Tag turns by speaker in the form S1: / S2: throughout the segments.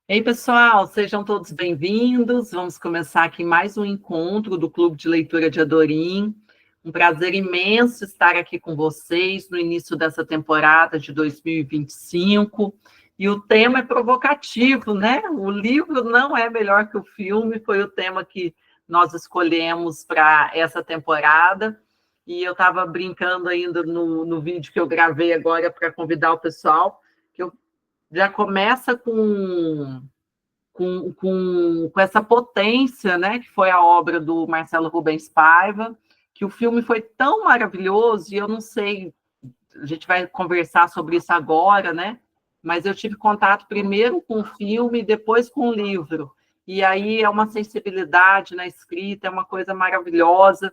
S1: Ei, pessoal, sejam todos bem-vindos. Vamos começar aqui mais um encontro do Clube de Leitura de Adorim. Um prazer imenso estar aqui com vocês no início dessa temporada de 2025. E o tema é provocativo, né? O livro não é melhor que o filme, foi o tema que nós escolhemos para essa temporada. E eu estava brincando ainda no vídeo que eu gravei agora para convidar o pessoal, que eu já começa com essa potência, né, que foi a obra do Marcelo Rubens Paiva, que o filme foi tão maravilhoso, e eu não sei, a gente vai conversar sobre isso agora, né, mas eu tive contato primeiro com o filme, depois com o livro, e aí é uma sensibilidade na escrita, é uma coisa maravilhosa,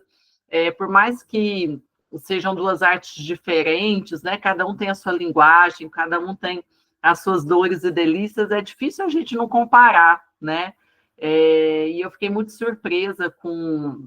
S1: por mais que sejam duas artes diferentes, né, cada um tem a sua linguagem, cada um tem as suas dores e delícias, é difícil a gente não comparar, né? E eu fiquei muito surpresa com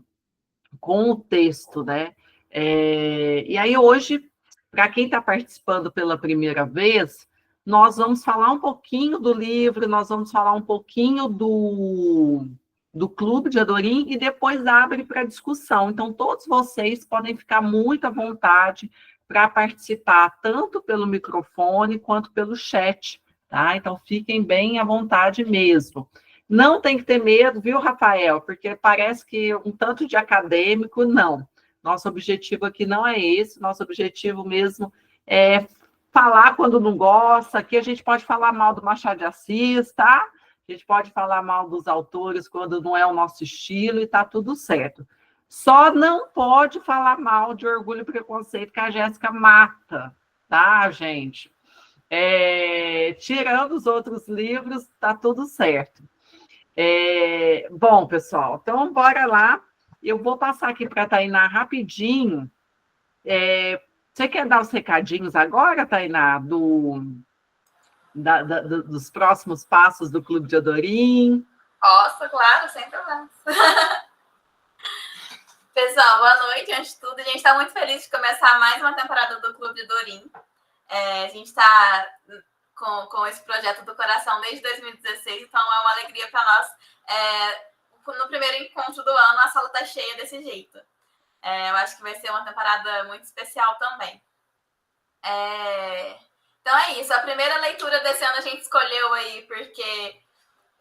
S1: o texto, né? E aí hoje, para quem está participando pela primeira vez, nós vamos falar um pouquinho do livro, nós vamos falar um pouquinho do Clube de Adorim e depois abre para discussão. Então, todos vocês podem ficar muito à vontade para participar, tanto pelo microfone quanto pelo chat, tá? Então, fiquem bem à vontade mesmo. Não tem que ter medo, viu, Rafael? Porque parece que um tanto de acadêmico, não. Nosso objetivo aqui não é esse, nosso objetivo mesmo é falar quando não gosta. Aqui a gente pode falar mal do Machado de Assis, tá? A gente pode falar mal dos autores quando não é o nosso estilo e tá tudo certo. Só não pode falar mal de Orgulho e Preconceito, que a Jéssica mata, tá, gente? Tirando os outros livros, tá tudo certo. Bom, pessoal, então bora lá. Eu vou passar aqui para a Tainá rapidinho. Você quer dar os recadinhos agora, Tainá, dos próximos passos do Clube de Adorim?
S2: Posso, claro, sem problemas. Pessoal, boa noite, antes de tudo. A gente está muito feliz de começar mais uma temporada do Clube de Adorim. A gente está com esse projeto do coração desde 2016, então é uma alegria para nós. No primeiro encontro do ano, a sala está cheia desse jeito. Eu acho que vai ser uma temporada muito especial também. Então é isso. A primeira leitura desse ano a gente escolheu aí porque,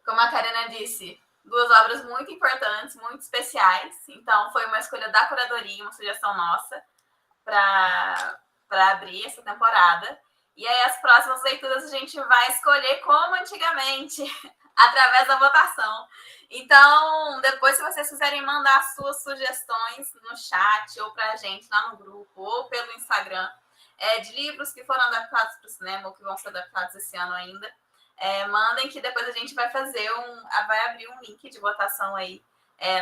S2: como a Karina disse, duas obras muito importantes, muito especiais. Então foi uma escolha da curadoria, uma sugestão nossa para abrir essa temporada. E aí as próximas leituras a gente vai escolher como antigamente, através da votação. Então, depois, se vocês quiserem mandar suas sugestões no chat, ou para a gente lá no grupo, ou pelo Instagram, de livros que foram adaptados para o cinema, ou que vão ser adaptados esse ano ainda, mandem, que depois a gente vai vai abrir um link de votação aí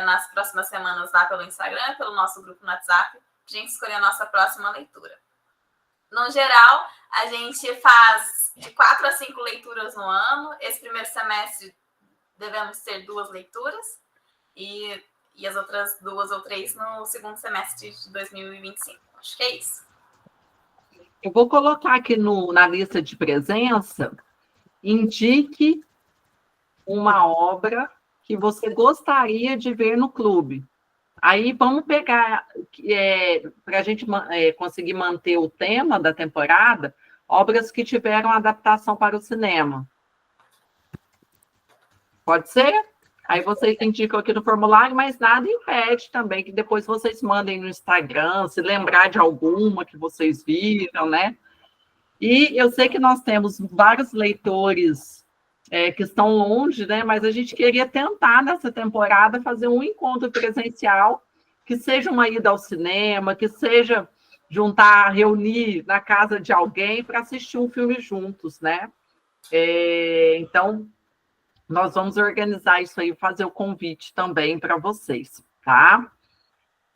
S2: nas próximas semanas lá pelo Instagram, pelo nosso grupo no WhatsApp, para a gente escolher a nossa próxima leitura. No geral, a gente faz de 4 a 5 leituras no ano. Esse primeiro semestre devemos ter 2 leituras e as outras 2 ou 3 no segundo semestre de 2025. Acho que é isso.
S1: Eu vou colocar aqui na lista de presença, indique uma obra que você gostaria de ver no clube. Aí vamos pegar, para a gente conseguir manter o tema da temporada, obras que tiveram adaptação para o cinema. Pode ser? Aí vocês indicam aqui no formulário, mas nada impede também que depois vocês mandem no Instagram, se lembrar de alguma que vocês viram, né? E eu sei que nós temos vários leitores que estão longe, né? Mas a gente queria tentar, nessa temporada, fazer um encontro presencial, que seja uma ida ao cinema, que seja reunir na casa de alguém para assistir um filme juntos, né? Então, nós vamos organizar isso aí, fazer o convite também para vocês, tá?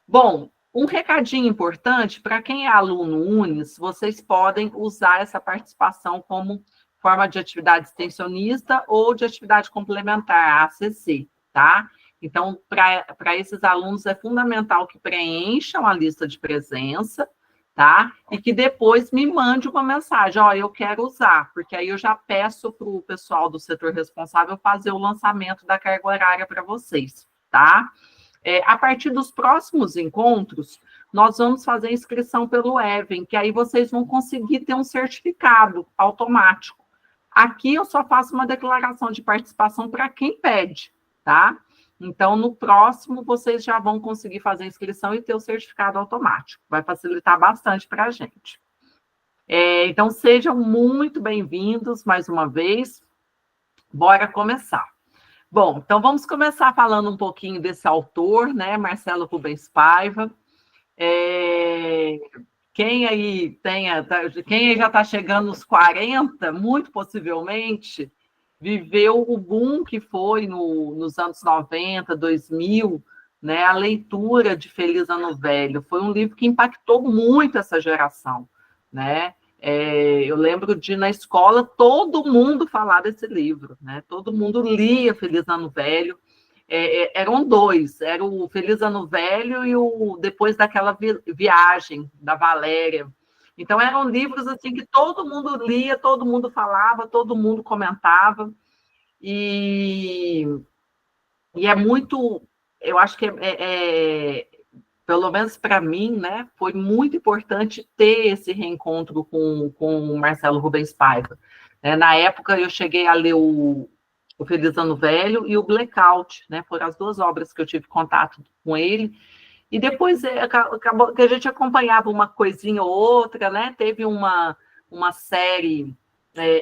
S1: Bom, um recadinho importante, para quem é aluno Unis, vocês podem usar essa participação como forma de atividade extensionista ou de atividade complementar, ACC, tá? Então, para esses alunos é fundamental que preencham a lista de presença, tá? E que depois me mande uma mensagem, ó, eu quero usar, porque aí eu já peço para o pessoal do setor responsável fazer o lançamento da carga horária para vocês, tá? A partir dos próximos encontros, nós vamos fazer inscrição pelo Even, que aí vocês vão conseguir ter um certificado automático. Aqui eu só faço uma declaração de participação para quem pede, tá? Então, no próximo, vocês já vão conseguir fazer a inscrição e ter o certificado automático. Vai facilitar bastante para a gente. Então, sejam muito bem-vindos mais uma vez. Bora começar. Bom, então vamos começar falando um pouquinho desse autor, né? Marcelo Rubens Paiva. Quem aí já está chegando nos 40, muito possivelmente, viveu o boom que foi nos anos 90, 2000, né? A leitura de Feliz Ano Velho. Foi um livro que impactou muito essa geração, né? Eu lembro de, na escola, todo mundo falar desse livro, né? Todo mundo lia Feliz Ano Velho. Eram dois, era o Feliz Ano Velho e o Depois daquela Viagem, da Valéria. Então, eram livros assim que todo mundo lia, todo mundo falava, todo mundo comentava. E é muito, eu acho que pelo menos para mim, né, foi muito importante ter esse reencontro com o Marcelo Rubens Paiva. Na época, eu cheguei a ler o Feliz Ano Velho e o Blackout, né, foram as duas obras que eu tive contato com ele, e depois acabou que a gente acompanhava uma coisinha ou outra, né, teve uma série,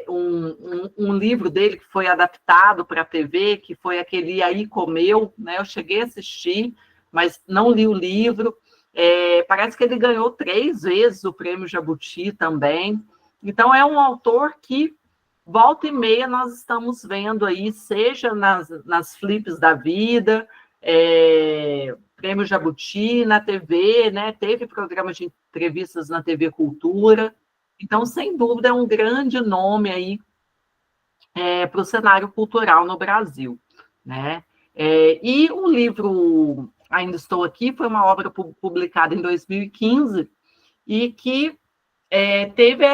S1: um livro dele que foi adaptado para a TV, que foi aquele E Aí Comeu, né, eu cheguei a assistir, mas não li o livro. Parece que ele ganhou 3 vezes o Prêmio Jabuti também. Então, é um autor que, volta e meia, nós estamos vendo aí, seja nas flips da vida, Prêmio Jabuti na TV, né? Teve programa de entrevistas na TV Cultura. Então, sem dúvida, é um grande nome aí para o cenário cultural no Brasil, né? E o livro Ainda Estou Aqui foi uma obra publicada em 2015 e que teve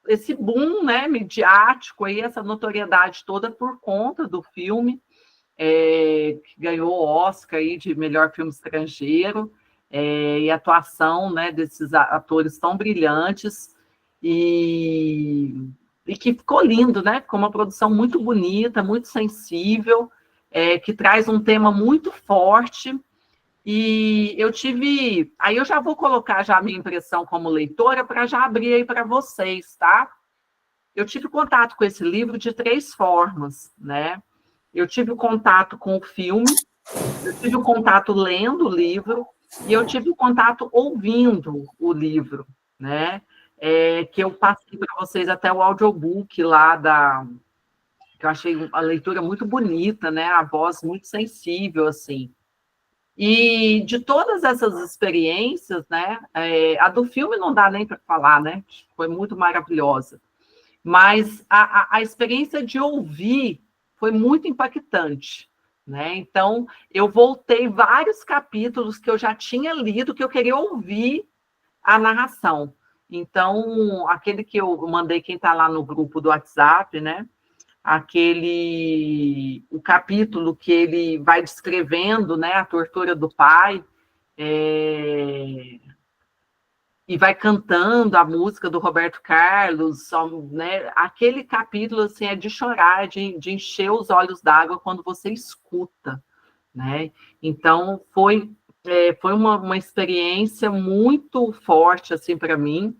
S1: esse boom, né, midiático, aí, essa notoriedade toda por conta do filme, que ganhou o Oscar aí de melhor filme estrangeiro, e a atuação, né, desses atores tão brilhantes, e que ficou lindo, né? Ficou uma produção muito bonita, muito sensível, que traz um tema muito forte. E eu tive... Aí eu já vou colocar já a minha impressão como leitora para já abrir aí para vocês, tá? Eu tive contato com esse livro de 3 formas, né? Eu tive o contato com o filme, eu tive o contato lendo o livro e eu tive o contato ouvindo o livro, né? Que eu passei para vocês até o audiobook lá que eu achei a leitura muito bonita, né? A voz muito sensível, assim. E de todas essas experiências, né? A do filme não dá nem para falar, né? Foi muito maravilhosa. Mas a experiência de ouvir foi muito impactante, né? Então, eu voltei vários capítulos que eu já tinha lido, que eu queria ouvir a narração. Então, aquele que eu mandei, quem está lá no grupo do WhatsApp, né? O capítulo que ele vai descrevendo, né, a tortura do pai, e vai cantando a música do Roberto Carlos, né? Aquele capítulo assim, é de chorar, de encher os olhos d'água quando você escuta, né? Então, foi uma experiência muito forte assim, para mim.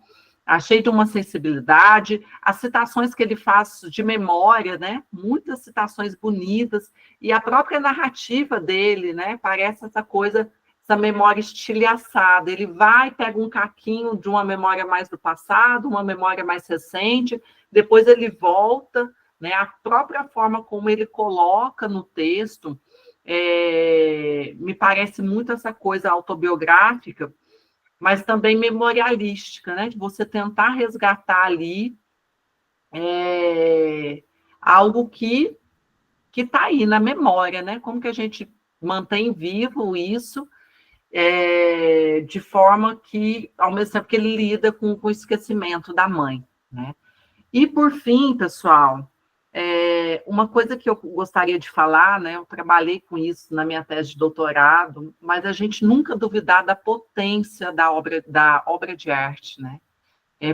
S1: Achei de uma sensibilidade, as citações que ele faz de memória, né? Muitas citações bonitas, e a própria narrativa dele, né? Parece essa memória estilhaçada. Ele vai, pega um caquinho de uma memória mais do passado, uma memória mais recente, depois ele volta, né? A própria forma como ele coloca no texto me parece muito essa coisa autobiográfica, mas também memorialística, né? De você tentar resgatar ali algo que está aí na memória, né? Como que a gente mantém vivo isso de forma que, ao mesmo tempo que ele lida com o esquecimento da mãe, né? E, por fim, pessoal, uma coisa que eu gostaria de falar, né? Eu trabalhei com isso na minha tese de doutorado, mas a gente nunca duvidar da potência da obra de arte, né?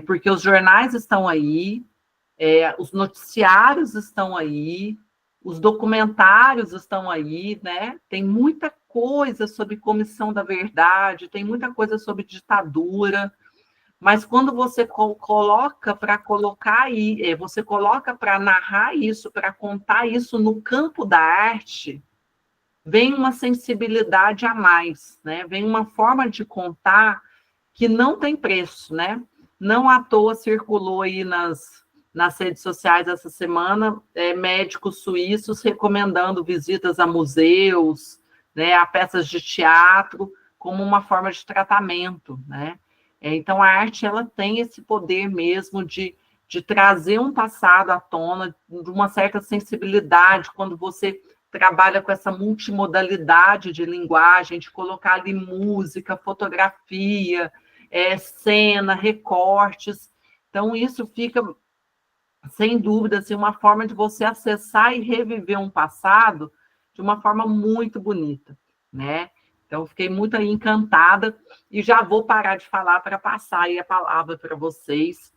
S1: Porque os jornais estão aí, os noticiários estão aí, os documentários estão aí, né? Tem muita coisa sobre Comissão da Verdade, tem muita coisa sobre ditadura, mas quando você coloca para colocar aí, você coloca para narrar isso, para contar isso no campo da arte, vem uma sensibilidade a mais, né? Vem uma forma de contar que não tem preço, né? Não à toa circulou aí nas redes sociais essa semana médicos suíços recomendando visitas a museus, né, a peças de teatro, como uma forma de tratamento, né? Então, a arte ela tem esse poder mesmo de trazer um passado à tona, de uma certa sensibilidade, quando você trabalha com essa multimodalidade de linguagem, de colocar ali música, fotografia, cena, recortes. Então, isso fica, sem dúvida, assim, uma forma de você acessar e reviver um passado de uma forma muito bonita, né? Então, fiquei muito aí encantada e já vou parar de falar para passar aí a palavra para vocês,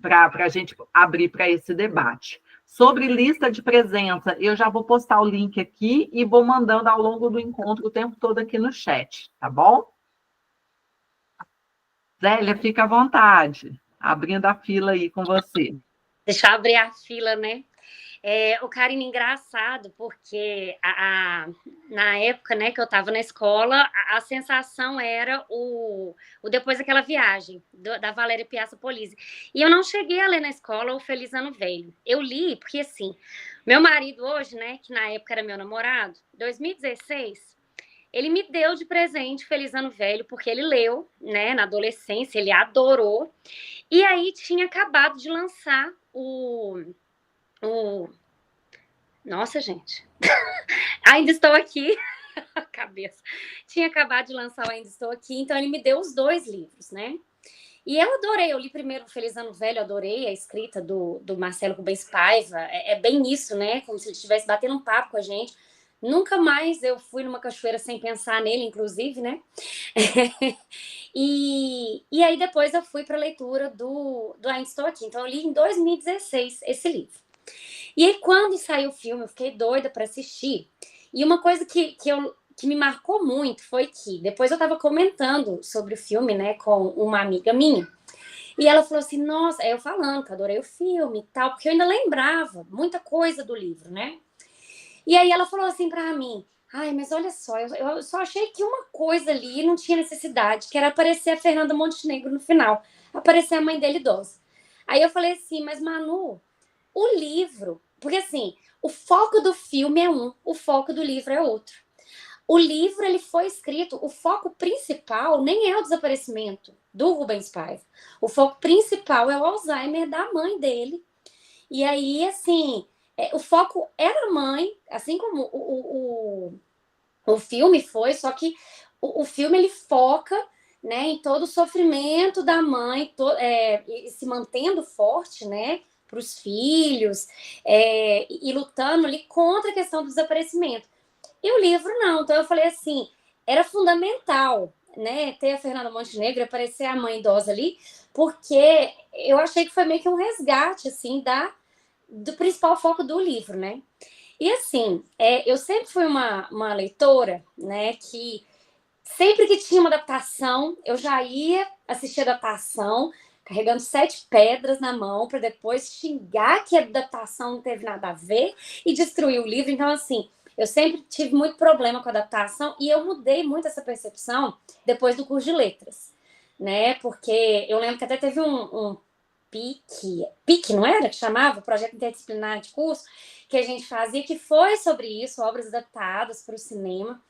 S1: para a gente abrir para esse debate. Sobre lista de presença, eu já vou postar o link aqui e vou mandando ao longo do encontro o tempo todo aqui no chat, tá bom? Zélia, fica à vontade, abrindo a fila aí com você.
S3: Deixa eu abrir a fila, né? O Karine, engraçado, porque na época, né, que eu estava na escola, a sensação era o depois daquela viagem da Valéria Piazza Polizzi. E eu não cheguei a ler na escola o Feliz Ano Velho. Eu li, porque assim, meu marido hoje, né, que na época era meu namorado, 2016, ele me deu de presente Feliz Ano Velho, porque ele leu, né, na adolescência, ele adorou. E aí tinha acabado de lançar Nossa, gente. Ainda estou aqui. A cabeça. Tinha acabado de lançar o Ainda Estou Aqui, então ele me deu os 2 livros, né? E eu adorei. Eu li primeiro o Feliz Ano Velho, adorei a escrita do Marcelo Rubens Paiva. É bem isso, né? Como se ele estivesse batendo um papo com a gente. Nunca mais eu fui numa cachoeira sem pensar nele, inclusive, né? E aí depois eu fui para a leitura do Ainda Estou Aqui. Então eu li em 2016 esse livro. E aí, quando saiu o filme, eu fiquei doida para assistir. E uma coisa que me marcou muito foi que depois eu estava comentando sobre o filme, né, com uma amiga minha. E ela falou assim, nossa, eu falando que adorei o filme e tal, porque eu ainda lembrava muita coisa do livro, né? E aí ela falou assim para mim, ai, mas olha só, eu só achei que uma coisa ali não tinha necessidade, que era aparecer a Fernanda Montenegro no final, aparecer a mãe dele idosa. Aí eu falei assim, mas Manu, o livro, porque assim, o foco do filme é um, o foco do livro é outro. O livro, ele foi escrito, o foco principal nem é o desaparecimento do Rubens Paiva. O foco principal é o Alzheimer da mãe dele. E aí, assim, o foco era a mãe, assim como o filme foi, só que o filme, ele foca, né, em todo o sofrimento da mãe, se mantendo forte, né, para os filhos, e lutando ali contra a questão do desaparecimento. E o livro não. Então eu falei assim, era fundamental, né, ter a Fernanda Montenegro, aparecer a mãe idosa ali, porque eu achei que foi meio que um resgate, assim, do principal foco do livro, né? E assim, eu sempre fui uma leitora, né, que sempre que tinha uma adaptação, eu já ia assistir a adaptação, carregando 7 pedras na mão, para depois xingar que a adaptação não teve nada a ver e destruir o livro. Então, assim, eu sempre tive muito problema com a adaptação e eu mudei muito essa percepção depois do curso de letras, né? Porque eu lembro que até teve um PIC, não era? Que chamava? Projeto Interdisciplinar de Curso, que a gente fazia, que foi sobre isso, obras adaptadas para o cinema.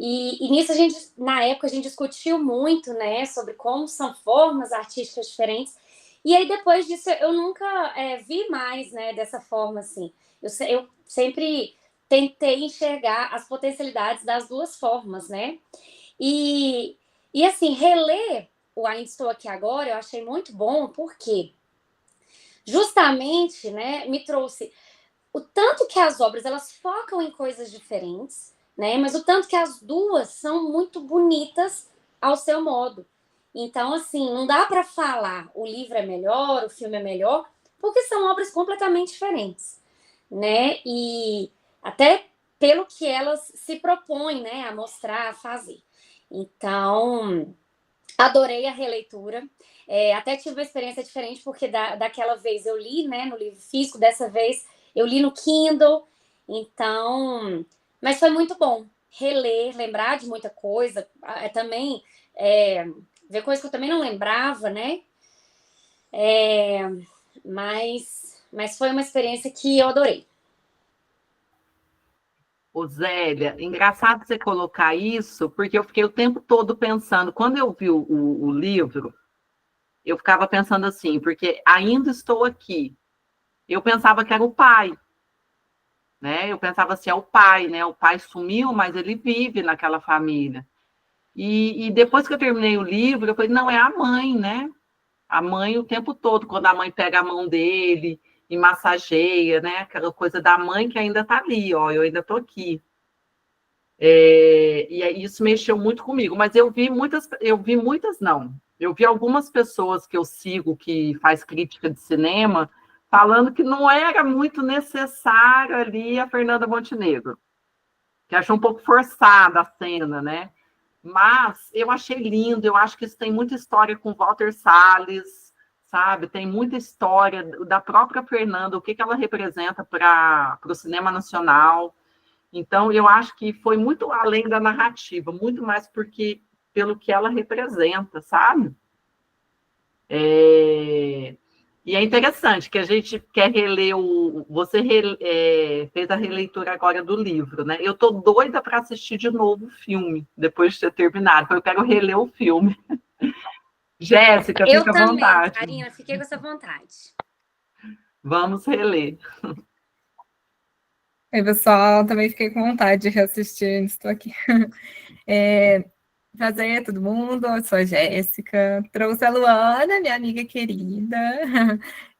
S3: E nisso na época, a gente discutiu muito, né, sobre como são formas artísticas diferentes. E aí, depois disso, eu nunca vi mais, né, dessa forma, assim. Eu sempre tentei enxergar as potencialidades das duas formas, né? E assim, reler o Ainda Estou Aqui Agora eu achei muito bom, porque justamente, né, me trouxe o tanto que as obras elas focam em coisas diferentes, né? Mas o tanto que as duas são muito bonitas ao seu modo. Então, assim, não dá para falar o livro é melhor, o filme é melhor, porque são obras completamente diferentes, né? E até pelo que elas se propõem, né, a mostrar, a fazer. Então, adorei a releitura. Até tive uma experiência diferente, porque daquela vez eu li, né, no livro físico, dessa vez eu li no Kindle. Então, mas foi muito bom reler, lembrar de muita coisa, também ver coisas que eu também não lembrava, né? Mas foi uma experiência que eu adorei.
S1: Ô, Zélia, engraçado você colocar isso, porque eu fiquei o tempo todo pensando, quando eu vi o livro, eu ficava pensando assim, porque ainda estou aqui. Eu pensava que era o pai, né? Eu pensava assim, é o pai, né? O pai sumiu, mas ele vive naquela família. E depois que eu terminei o livro, eu falei, não, é a mãe, né? A mãe o tempo todo, quando a mãe pega a mão dele e massageia, né? Aquela coisa da mãe que ainda está ali, ó, eu ainda estou aqui. E isso mexeu muito comigo, mas eu vi muitas não. Eu vi algumas pessoas que eu sigo que faz crítica de cinema falando que não era muito necessário ali a Fernanda Montenegro, que achou um pouco forçada a cena, né? Mas eu achei lindo, eu acho que isso tem muita história com Walter Salles, sabe? Tem muita história da própria Fernanda, o que ela representa para o cinema nacional. Então, eu acho que foi muito além da narrativa, muito mais pelo que ela representa, sabe? E é interessante que a gente quer reler Você fez a releitura agora do livro, né? Eu tô doida para assistir de novo o filme, depois de ter terminado, porque eu quero reler o filme. Jéssica, fica à vontade.
S3: Karina, fiquei com essa vontade.
S1: Vamos reler.
S4: Oi, pessoal, também fiquei com vontade de reassistir, estou aqui. Prazer, todo mundo, eu sou a Jéssica, trouxe a Luana, minha amiga querida,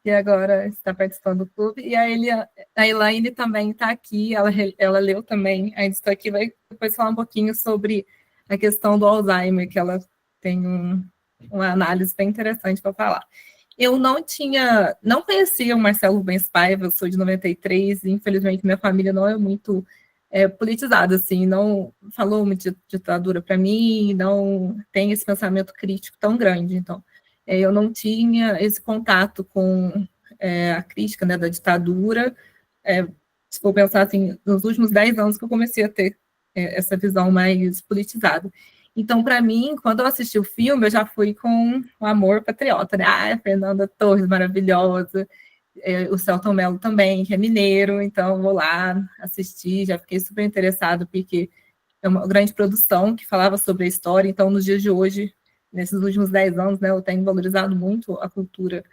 S4: e agora está participando do clube, e a Elaine também está aqui, ela leu também, ainda estou aqui, vai depois falar um pouquinho sobre a questão do Alzheimer, que ela tem uma análise bem interessante para falar. Eu não conhecia o Marcelo Rubens Paiva, eu sou de 93, e infelizmente minha família não é muito politizada, assim, não falou muito de ditadura para mim, não tem esse pensamento crítico tão grande, então eu não tinha esse contato com a crítica, né, da ditadura, se for pensar assim, nos últimos 10 anos que eu comecei a ter essa visão mais politizada. Então, para mim, quando eu assisti o filme, eu já fui com um amor patriota, né? A Fernanda Torres, maravilhosa, o Selton Mello também, que é mineiro, então vou lá assistir, já fiquei super interessado, porque é uma grande produção que falava sobre a história, então nos dias de hoje, nesses últimos 10 anos, né, eu tenho valorizado muito a cultura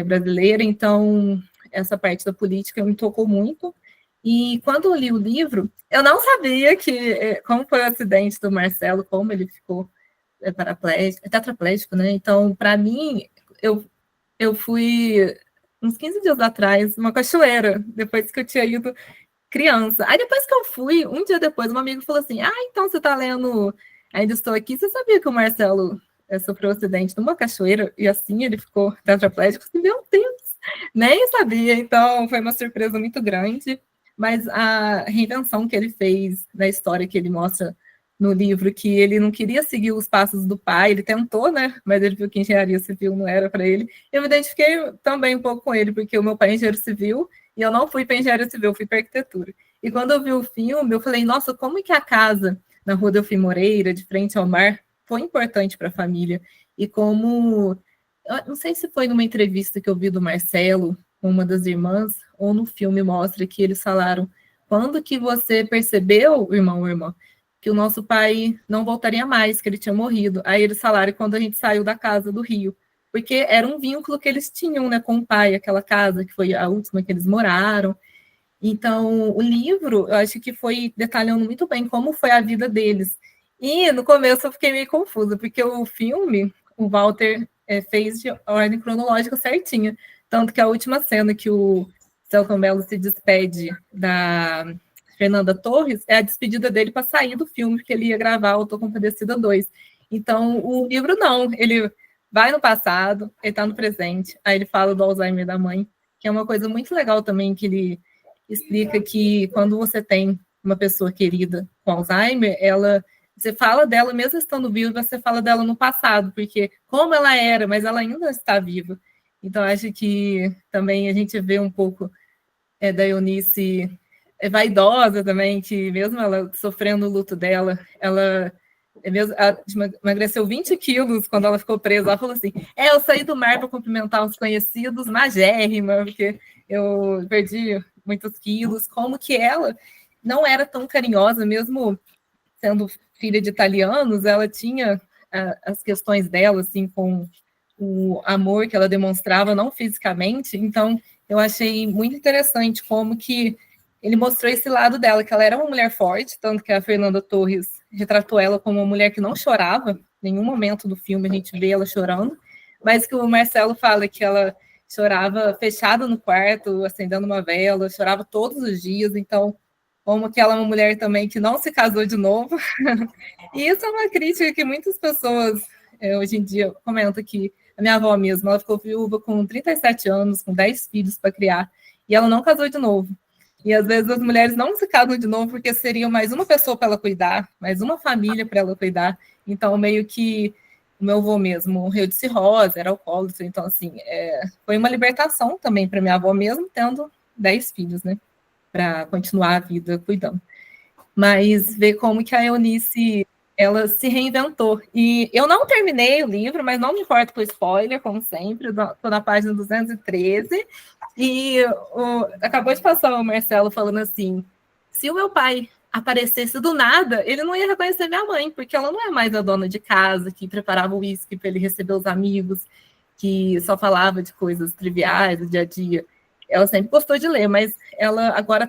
S4: brasileira, então essa parte da política me tocou muito, e quando eu li o livro, eu não sabia como foi o acidente do Marcelo, como ele ficou tetraplégico, né, então para mim, eu fui uns 15 dias atrás, uma cachoeira, depois que eu tinha ido criança. Aí depois que eu fui, um dia depois, um amigo falou assim, então você tá lendo Ainda Estou Aqui, você sabia que o Marcelo sofreu um acidente numa cachoeira, e assim ele ficou tetraplégico? Assim, meu Deus, nem sabia, então foi uma surpresa muito grande, mas a reinvenção que ele fez na história que ele mostra no livro, que ele não queria seguir os passos do pai, ele tentou, né, mas ele viu que engenharia civil não era para ele. Eu me identifiquei também um pouco com ele, porque o meu pai é engenheiro civil, e eu não fui para engenharia civil, eu fui para arquitetura. E quando eu vi o filme, eu falei, nossa, como é que a casa na Rua Delfim Moreira, de frente ao mar, foi importante para a família, e como, eu não sei se foi numa entrevista que eu vi do Marcelo, com uma das irmãs, ou no filme mostra que eles falaram, quando que você percebeu, irmão ou irmã, que o nosso pai não voltaria mais, que ele tinha morrido. Aí eles falaram quando a gente saiu da casa do Rio, porque era um vínculo que eles tinham, né, com o pai, aquela casa que foi a última que eles moraram. Então, o livro, eu acho que foi detalhando muito bem como foi a vida deles. E no começo eu fiquei meio confusa, porque o filme, o Walter fez de ordem cronológica certinha. Tanto que a última cena que o Selton Mello se despede da Fernanda Torres é a despedida dele para sair do filme, porque ele ia gravar Autocompadecida 2. Então, o livro não, ele vai no passado, ele está no presente, aí ele fala do Alzheimer da mãe, que é uma coisa muito legal também, que ele explica que quando você tem uma pessoa querida com Alzheimer, você fala dela, mesmo estando viva, você fala dela no passado, porque como ela era, mas ela ainda está viva. Então, acho que também a gente vê um pouco da Eunice vaidosa também, que mesmo ela sofrendo o luto dela, ela emagreceu 20 quilos quando ela ficou presa. Ela falou assim, eu saí do mar para cumprimentar os conhecidos, magérrima, porque eu perdi muitos quilos. Como que ela não era tão carinhosa, mesmo sendo filha de italianos, ela tinha as questões dela, assim, com o amor que ela demonstrava, não fisicamente. Então, eu achei muito interessante como que ele mostrou esse lado dela, que ela era uma mulher forte, tanto que a Fernanda Torres retratou ela como uma mulher que não chorava, em nenhum momento do filme a gente vê ela chorando, mas que o Marcelo fala que ela chorava fechada no quarto, acendendo uma vela, chorava todos os dias. Então, como que ela é uma mulher também que não se casou de novo. E isso é uma crítica que muitas pessoas hoje em dia comentam, que a minha avó mesmo, ela ficou viúva com 37 anos, com 10 filhos para criar, e ela não casou de novo. E às vezes as mulheres não se casam de novo porque seria mais uma pessoa para ela cuidar, mais uma família para ela cuidar. Então, meio que o meu avô mesmo morreu de cirrose, era alcoólatra. Então, assim, foi uma libertação também para minha avó, mesmo tendo 10 filhos, né? Para continuar a vida cuidando. Mas ver como que a Eunice, ela se reinventou. E eu não terminei o livro, mas não me importo com spoiler, como sempre. Estou na página 213. E acabou de passar o Marcelo falando assim, se o meu pai aparecesse do nada, ele não ia reconhecer minha mãe, porque ela não é mais a dona de casa, que preparava o uísque para ele receber os amigos, que só falava de coisas triviais do dia a dia. Ela sempre gostou de ler, mas ela agora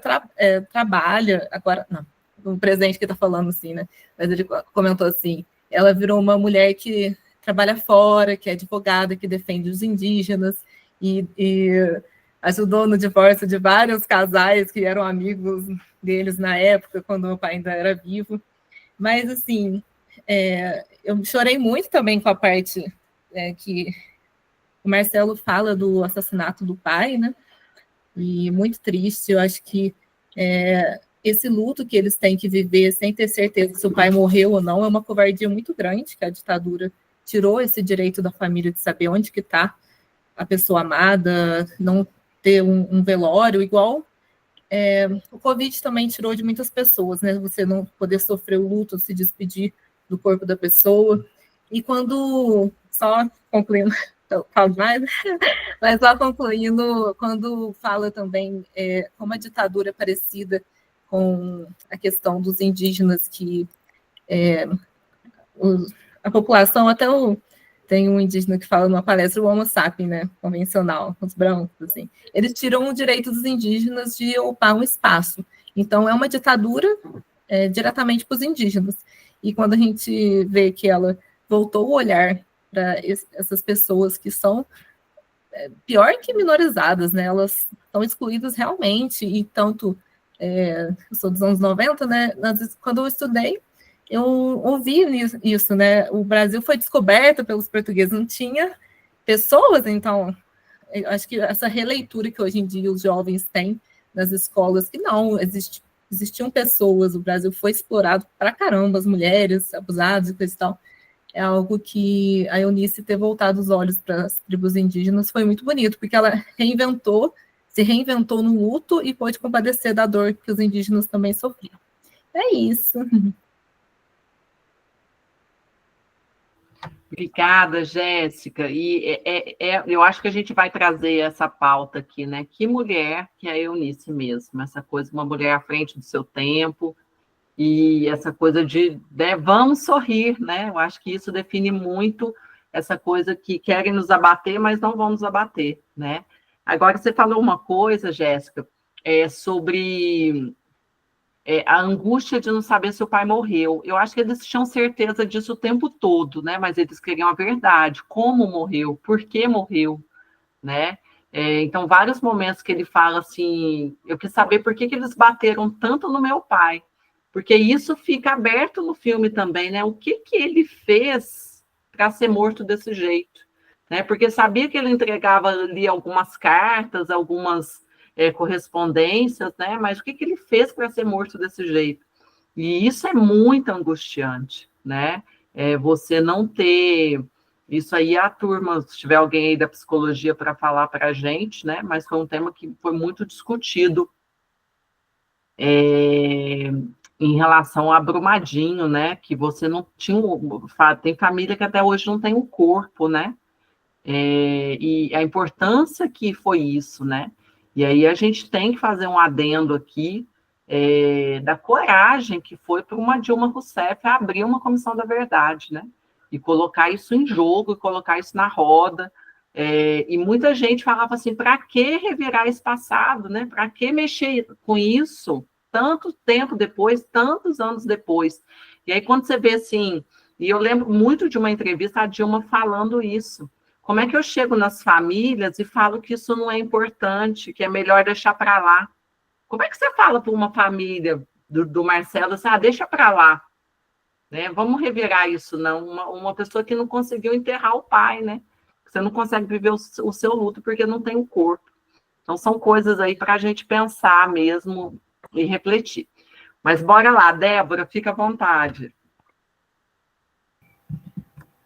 S4: trabalha, agora, não, no presente que está falando assim, né? Mas ele comentou assim, ela virou uma mulher que trabalha fora, que é advogada, que defende os indígenas, e ajudou no divórcio de vários casais que eram amigos deles na época, quando meu pai ainda era vivo. Mas, assim, eu chorei muito também com a parte que o Marcelo fala do assassinato do pai, né? E muito triste. Eu acho que esse luto que eles têm que viver sem ter certeza se o pai morreu ou não é uma covardia muito grande, que a ditadura tirou esse direito da família de saber onde que está a pessoa amada, não ter um velório, igual o Covid também tirou de muitas pessoas, né? Você não poder sofrer o luto, se despedir do corpo da pessoa. E quando, só concluindo, falo mais, mas só concluindo, quando fala também como a ditadura é parecida com a questão dos indígenas, que a população, até tem um indígena que fala numa palestra, o Homo sapiens, né, convencional, os brancos, assim. Eles tiram o direito dos indígenas de ocupar um espaço. Então, é uma ditadura diretamente para os indígenas. E quando a gente vê que ela voltou o olhar para essas pessoas que são pior que minorizadas, né, elas estão excluídas realmente, e tanto, eu sou dos anos 90, né, quando eu estudei, eu ouvi isso, né? O Brasil foi descoberto pelos portugueses, não tinha pessoas, então, eu acho que essa releitura que hoje em dia os jovens têm nas escolas, que não, existiam pessoas, o Brasil foi explorado pra caramba, as mulheres abusadas e coisa e tal, é algo que a Eunice ter voltado os olhos para as tribos indígenas foi muito bonito, porque ela se reinventou no luto e pôde compadecer da dor que os indígenas também sofriam. É isso.
S1: Obrigada, Jéssica. E eu acho que a gente vai trazer essa pauta aqui, né? Que mulher que é a Eunice mesmo, essa coisa, uma mulher à frente do seu tempo, e essa coisa de vamos sorrir, né? Eu acho que isso define muito essa coisa que querem nos abater, mas não vão nos abater, né? Agora, você falou uma coisa, Jéssica, sobre a angústia de não saber se o pai morreu. Eu acho que eles tinham certeza disso o tempo todo, né? Mas eles queriam a verdade, como morreu, por que morreu, né? Então, vários momentos que ele fala assim, eu quis saber por que eles bateram tanto no meu pai, porque isso fica aberto no filme também, né? O que ele fez para ser morto desse jeito, né? Porque sabia que ele entregava ali algumas cartas, algumas correspondências, né? Mas o que ele fez para ser morto desse jeito? E isso é muito angustiante, né? Você não ter isso aí, a turma, se tiver alguém aí da psicologia para falar para a gente, né? Mas foi um tema que foi muito discutido em relação a Brumadinho, né? Que você não tinha. Tem família que até hoje não tem um corpo, né? E a importância que foi isso, né? E aí a gente tem que fazer um adendo aqui da coragem que foi para uma Dilma Rousseff abrir uma comissão da verdade, né? E colocar isso em jogo, e colocar isso na roda. E muita gente falava assim, para que revirar esse passado, né? Para que mexer com isso tanto tempo depois, tantos anos depois? E aí quando você vê assim, e eu lembro muito de uma entrevista, a Dilma falando isso, como é que eu chego nas famílias e falo que isso não é importante, que é melhor deixar para lá? Como é que você fala para uma família do Marcelo assim, deixa para lá, né? Vamos revirar isso, não? Uma pessoa que não conseguiu enterrar o pai, né? Você não consegue viver o seu luto porque não tem o corpo. Então, são coisas aí para a gente pensar mesmo e refletir. Mas bora lá, Débora, fica à vontade.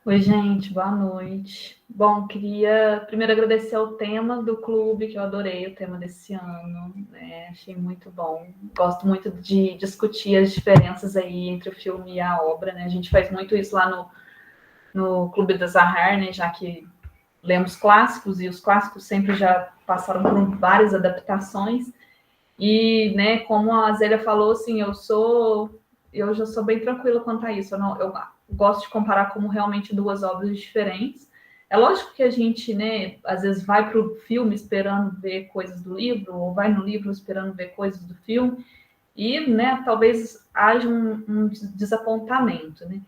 S5: Oi, gente, boa noite. Bom, queria primeiro agradecer ao tema do clube, que eu adorei o tema desse ano, né? Achei muito bom. Gosto muito de discutir as diferenças aí entre o filme e a obra, né? A gente faz muito isso lá no Clube da Zahar, né? Já que lemos clássicos, e os clássicos sempre já passaram por várias adaptações. E, né, como a Zélia falou, assim, eu já sou bem tranquila quanto a isso. Eu gosto de comparar como realmente duas obras diferentes. É lógico que a gente, né, às vezes vai para o filme esperando ver coisas do livro, ou vai no livro esperando ver coisas do filme, e, né, talvez haja um desapontamento, né?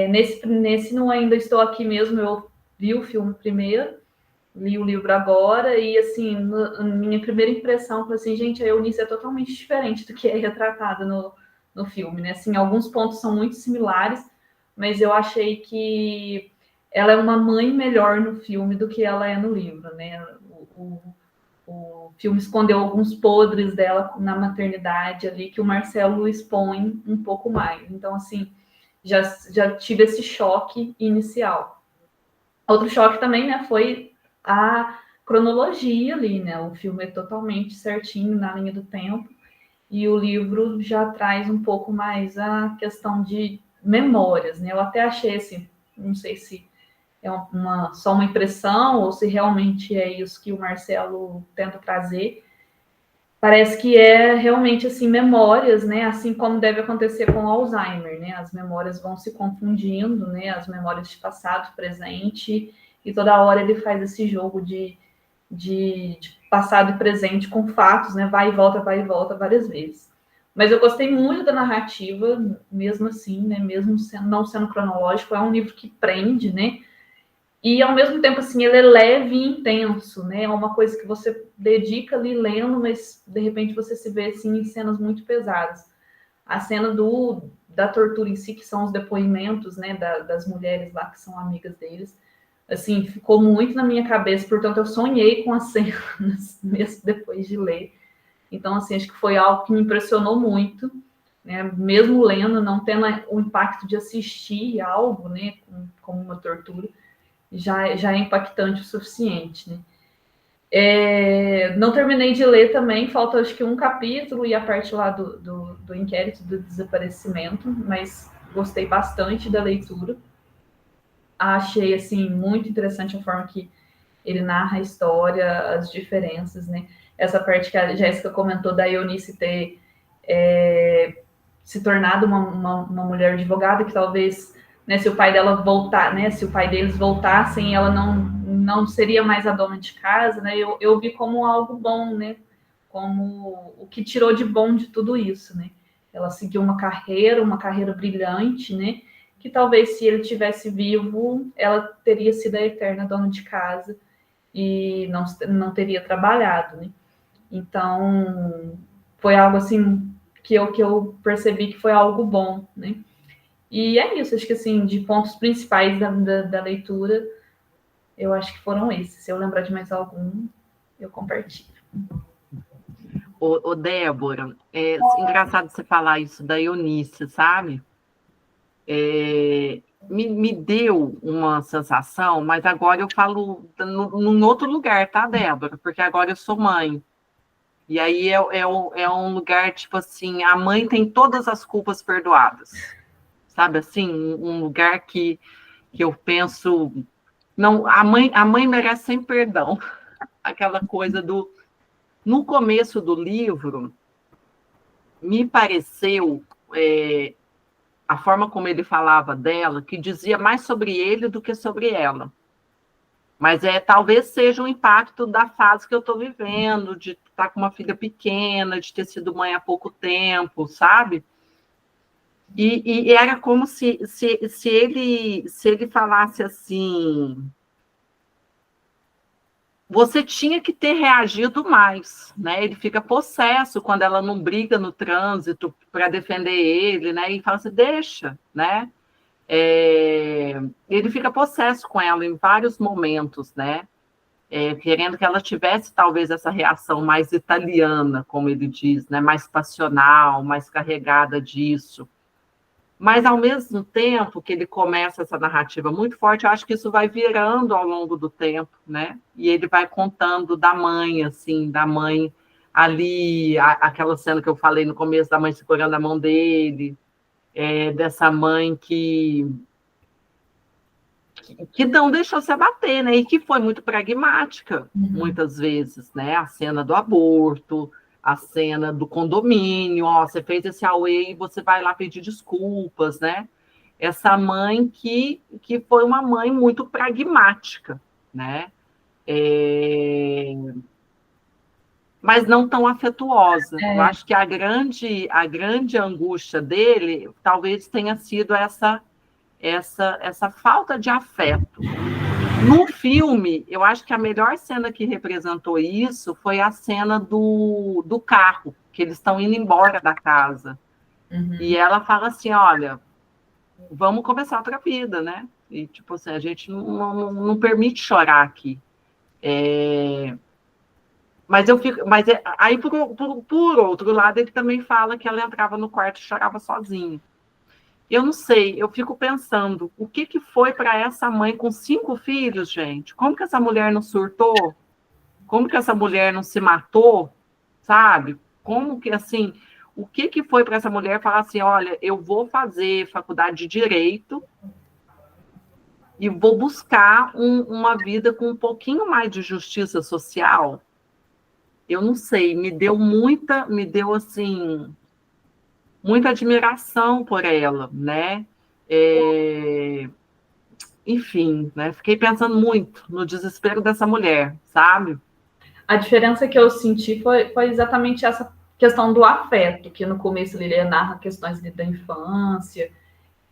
S5: Nesse não ainda estou aqui mesmo, eu vi o filme primeiro, li o livro agora, e, assim, minha primeira impressão foi assim, gente, a Eunice é totalmente diferente do que é retratada no filme, né? Assim, alguns pontos são muito similares, mas eu achei que ela é uma mãe melhor no filme do que ela é no livro, né? O filme escondeu alguns podres dela na maternidade ali, que o Marcelo expõe um pouco mais. Então, assim, já tive esse choque inicial. Outro choque também, né, foi a cronologia ali, né? O filme é totalmente certinho na linha do tempo, e o livro já traz um pouco mais a questão de memórias, né? Eu até achei assim, não sei se é só uma impressão ou se realmente é isso que o Marcelo tenta trazer. Parece que é realmente assim memórias, né? Assim como deve acontecer com o Alzheimer, né? As memórias vão se confundindo, né? As memórias de passado, presente, e toda hora ele faz esse jogo de passado e presente com fatos, né? Vai e volta várias vezes. Mas eu gostei muito da narrativa, mesmo assim, né? Mesmo não sendo cronológico, é um livro que prende, né? E, ao mesmo tempo, assim, ele é leve e intenso, né? É uma coisa que você dedica ali lendo, mas, de repente, você se vê, assim, em cenas muito pesadas. A cena da tortura em si, que são os depoimentos, né, das mulheres lá, que são amigas deles, assim, ficou muito na minha cabeça, portanto, eu sonhei com as cenas, mesmo depois de ler. Então, assim, acho que foi algo que me impressionou muito, né? Mesmo lendo, não tendo o impacto de assistir algo, né, como uma tortura, já é impactante o suficiente, né? Não terminei de ler também, falta acho que um capítulo e a parte lá do inquérito do desaparecimento, mas gostei bastante da leitura. Achei, assim, muito interessante a forma que ele narra a história, as diferenças, né? Essa parte que a Jéssica comentou da Eunice ter se tornado uma mulher advogada, que talvez, né, se o pai dela voltar, né, se o pai deles voltassem, ela não seria mais a dona de casa, né? Eu vi como algo bom, né? como o que tirou de bom de tudo isso, né? Ela seguiu uma carreira brilhante, né? Que talvez se ele tivesse vivo, ela teria sido a eterna dona de casa e não teria trabalhado, né? Então, foi algo assim que eu percebi que foi algo bom, né? E é isso, acho que assim, de pontos principais da leitura, eu acho que foram esses. Se eu lembrar de mais algum, eu compartilho.
S1: Ô, Débora, engraçado você falar isso da Eunice, sabe? Me deu uma sensação, mas agora eu falo num outro lugar, tá, Débora? Porque agora eu sou mãe. E aí é um lugar, tipo assim, a mãe tem todas as culpas perdoadas. Sabe assim? Um lugar que eu penso... Não, a mãe merece sem perdão. Aquela coisa do... No começo do livro, me pareceu... a forma como ele falava dela, que dizia mais sobre ele do que sobre ela. Mas talvez seja um impacto da fase que eu estou vivendo, de estar com uma filha pequena, de ter sido mãe há pouco tempo, sabe? E era como se ele falasse assim... Você tinha que ter reagido mais, né? Ele fica possesso quando ela não briga no trânsito para defender ele, né? E fala assim, deixa, né? Ele fica possesso com ela em vários momentos, né? Querendo que ela tivesse talvez essa reação mais italiana, como ele diz, né? Mais passional, mais carregada disso. Mas, ao mesmo tempo que ele começa essa narrativa muito forte, eu acho que isso vai virando ao longo do tempo, né? E ele vai contando da mãe, assim, da mãe ali, aquela cena que eu falei no começo, da mãe segurando a mão dele, dessa mãe que não deixou se abater, né? E que foi muito pragmática, muitas vezes, né? A cena do aborto, a cena do condomínio, você fez esse auê e você vai lá pedir desculpas, né? Essa mãe que foi uma mãe muito pragmática, né? Mas não tão afetuosa. Eu acho que a grande angústia dele talvez tenha sido essa falta de afeto. No filme, eu acho que a melhor cena que representou isso foi a cena do carro, que eles estão indo embora da casa. E ela fala assim, olha, vamos começar outra vida, né? E, tipo assim, a gente não permite chorar aqui. Mas aí, por outro lado, ele também fala que ela entrava no quarto e chorava sozinha. Eu não sei, eu fico pensando, o que foi para essa mãe com 5 filhos, gente? Como que essa mulher não surtou? Como que essa mulher não se matou? Sabe? Como que, assim, o que foi para essa mulher falar assim, olha, eu vou fazer faculdade de Direito e vou buscar uma vida com um pouquinho mais de justiça social? Eu não sei, me deu assim... muita admiração por ela, né? Enfim, né? Fiquei pensando muito no desespero dessa mulher, sabe?
S5: A diferença que eu senti foi exatamente essa questão do afeto, que no começo ele narra questões da infância,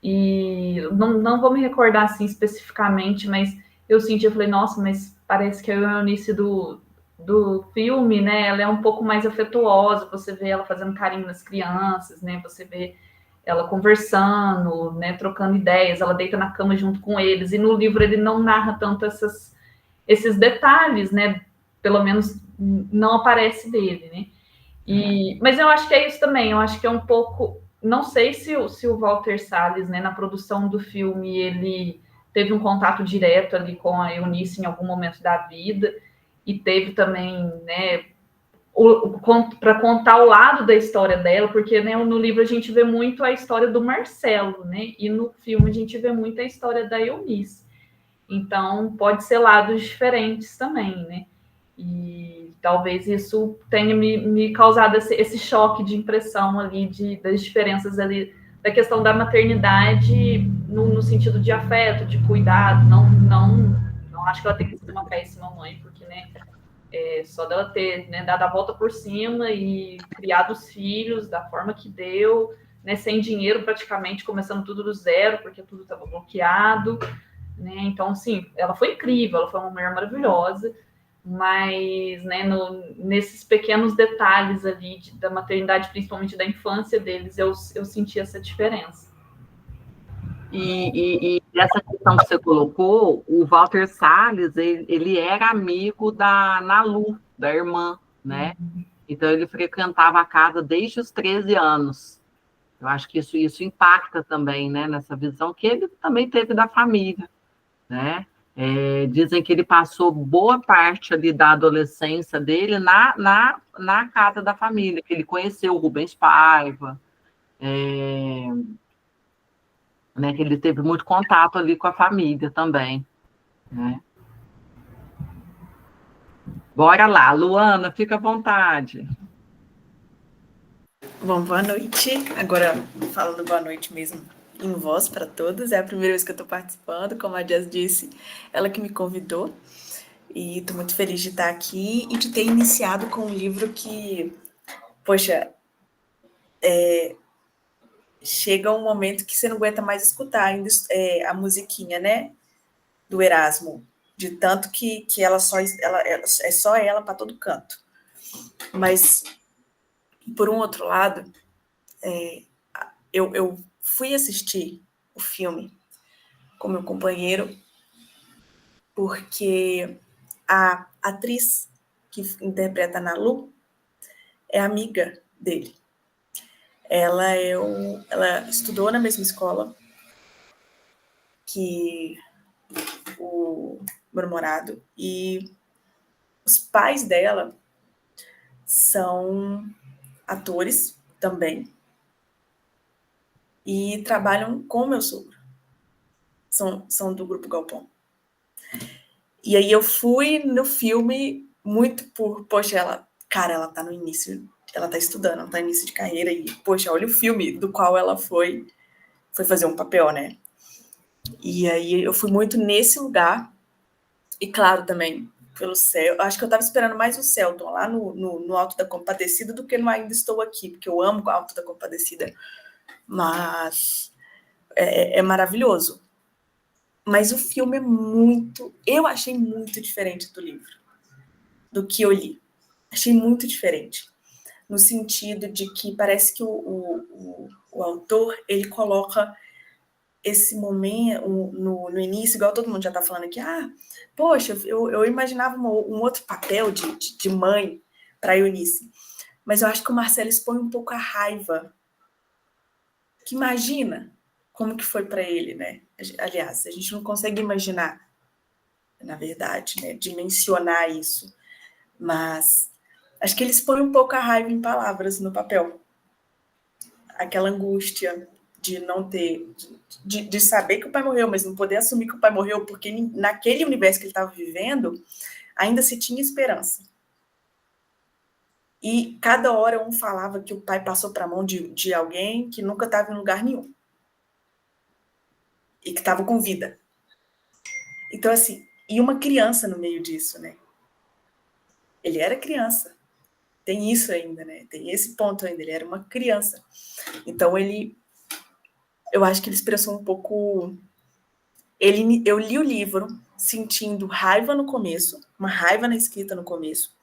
S5: e não vou me recordar assim especificamente, mas eu falei, nossa, mas parece que a Eunice do filme, né, ela é um pouco mais afetuosa, você vê ela fazendo carinho nas crianças, né, você vê ela conversando, né, trocando ideias, ela deita na cama junto com eles, e no livro ele não narra tanto esses detalhes, né, pelo menos não aparece dele, né, mas eu acho que é isso também, eu acho que é um pouco, não sei se o Walter Salles, né, na produção do filme, ele teve um contato direto ali com a Eunice em algum momento da vida, e teve também, né, para contar o lado da história dela, porque, né, no livro a gente vê muito a história do Marcelo, né, e no filme a gente vê muito a história da Eunice. Então, pode ser lados diferentes também, né, e talvez isso tenha me causado esse choque de impressão ali, das diferenças ali, da questão da maternidade no sentido de afeto, de cuidado, não acho que ela tem que ser uma péssima mãe, porque, né, Só dela ter, né, dado a volta por cima e criado os filhos da forma que deu, né, sem dinheiro praticamente, começando tudo do zero, porque tudo estava bloqueado, né? Então, sim, ela foi incrível, ela foi uma mulher maravilhosa, mas, né, nesses pequenos detalhes ali da maternidade, principalmente da infância deles, eu senti essa diferença.
S1: E essa questão que você colocou, o Walter Salles, ele era amigo da Nalu, da irmã, né? Então ele frequentava a casa desde os 13 anos. Eu acho que isso impacta também, né, nessa visão que ele também teve da família, né? Dizem que ele passou boa parte ali da adolescência dele na casa da família, que ele conheceu o Rubens Paiva, né, que ele teve muito contato ali com a família também, né? Bora lá, Luana, fica à vontade.
S6: Bom, boa noite. Agora, falando boa noite mesmo em voz para todos. É a primeira vez que eu estou participando, como a Jazz disse, ela que me convidou. E estou muito feliz de estar aqui e de ter iniciado com um livro que, poxa, chega um momento que você não aguenta mais escutar ainda a musiquinha, né, do Erasmo, de tanto que ela é só ela para todo canto. Mas, por um outro lado, eu fui assistir o filme com meu companheiro porque a atriz que interpreta a Nalu é amiga dele. Ela estudou na mesma escola que o meu namorado e os pais dela são atores também e trabalham com o meu sogro. São do Grupo Galpão. E aí eu fui no filme muito poxa, ela tá no início, ela tá estudando, ela tá no início de carreira e, poxa, olha o filme do qual ela foi fazer um papel, né? E aí eu fui muito nesse lugar e, claro, também pelo céu. Acho que eu tava esperando mais o Celton lá no Alto da Compadecida do que no Ainda Estou Aqui, porque eu amo o Alto da Compadecida. Mas é maravilhoso. Mas o filme eu achei muito diferente do livro, do que eu li. Achei muito diferente, no sentido de que parece que o autor, ele coloca esse momento no início, igual todo mundo já está falando aqui, poxa, eu imaginava um outro papel de mãe para a Eunice, mas eu acho que o Marcelo expõe um pouco a raiva, que imagina como que foi para ele, né? Aliás, a gente não consegue imaginar, na verdade, né? Dimensionar isso, mas acho que ele expõe um pouco a raiva em palavras no papel. Aquela angústia de não ter, de saber que o pai morreu, mas não poder assumir que o pai morreu, porque naquele universo que ele estava vivendo, ainda se tinha esperança. E cada hora um falava que o pai passou para a mão de alguém que nunca estava em lugar nenhum. E que estava com vida. Então, assim, e uma criança no meio disso, né? Ele era criança. Tem isso ainda, né? Tem esse ponto ainda. Ele era uma criança. Então, eu acho que ele expressou um pouco... Eu li o livro sentindo raiva no começo, uma raiva na escrita no começo,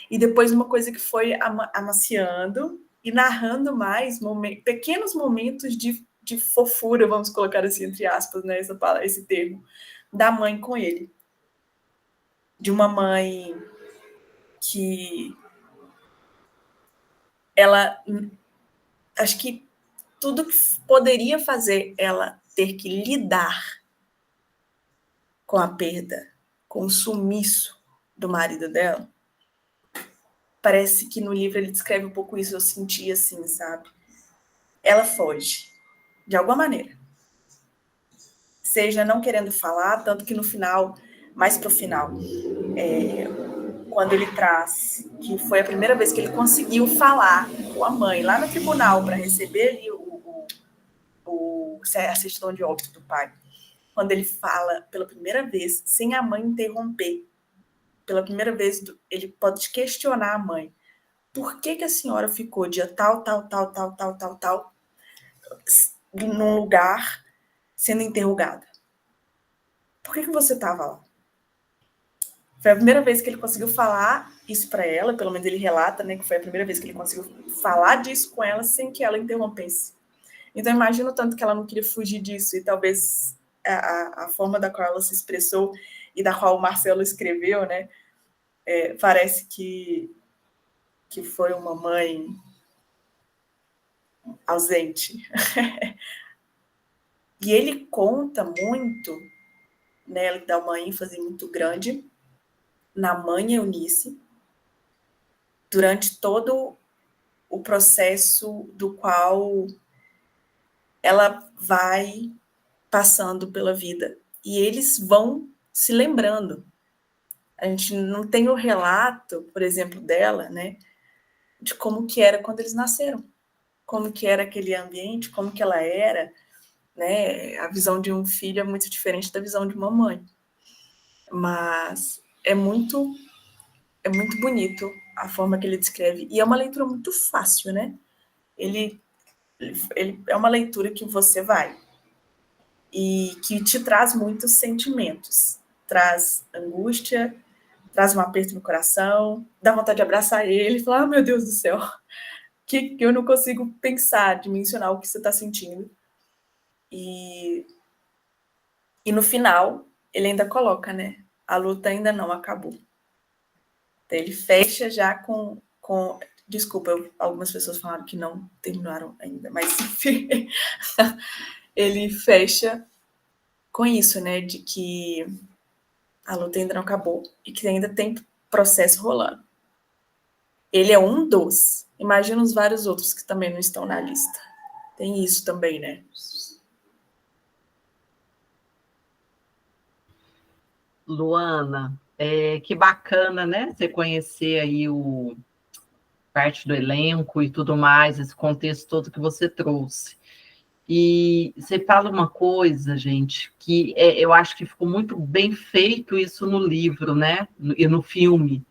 S6: e depois uma coisa que foi amaciando e narrando mais pequenos momentos de fofura, vamos colocar assim, entre aspas, né, esse termo, da mãe com ele. De uma mãe que ela... Acho que tudo que poderia fazer ela ter que lidar com a perda, com o sumiço do marido dela, parece que no livro ele descreve um pouco isso, eu senti assim, sabe? Ela foge, de alguma maneira. Seja não querendo falar, tanto que no final, mais pro final, quando ele traz, que foi a primeira vez que ele conseguiu falar com a mãe, lá no tribunal, para receber ali a certidão de óbito do pai, quando ele fala pela primeira vez, sem a mãe interromper, pela primeira vez, ele pode questionar a mãe. Por que a senhora ficou dia tal, num lugar sendo interrogada? Por que você estava lá? Foi a primeira vez que ele conseguiu falar isso para ela, pelo menos ele relata, né, que foi a primeira vez que ele conseguiu falar disso com ela sem que ela interrompesse. Então, imagino tanto que ela não queria fugir disso, e talvez a forma da qual ela se expressou e da qual o Marcelo escreveu, né, parece que foi uma mãe ausente. E ele conta muito, né, ele dá uma ênfase muito grande na mãe Eunice, durante todo o processo do qual ela vai passando pela vida. E eles vão se lembrando. A gente não tem o relato, por exemplo, dela, né, de como que era quando eles nasceram, como que era aquele ambiente, como que ela era, né? A visão de um filho é muito diferente da visão de uma mãe. Mas é muito bonito a forma que ele descreve. E é uma leitura muito fácil, né? Ele é uma leitura que você vai e que te traz muitos sentimentos. Traz angústia, traz um aperto no coração, dá vontade de abraçar ele e falar, meu Deus do céu, que eu não consigo pensar, dimensionar o que você está sentindo. E no final, ele ainda coloca, né? A luta ainda não acabou. Então, ele fecha já com desculpa, algumas pessoas falaram que não terminaram ainda, mas enfim, ele fecha com isso, né? De que a luta ainda não acabou e que ainda tem processo rolando. Ele é um dos. Imagina os vários outros que também não estão na lista. Tem isso também, né?
S1: Luana, que bacana, né? Você conhecer aí parte do elenco e tudo mais, esse contexto todo que você trouxe. E você fala uma coisa, gente, que eu acho que ficou muito bem feito isso no livro, né? E no filme.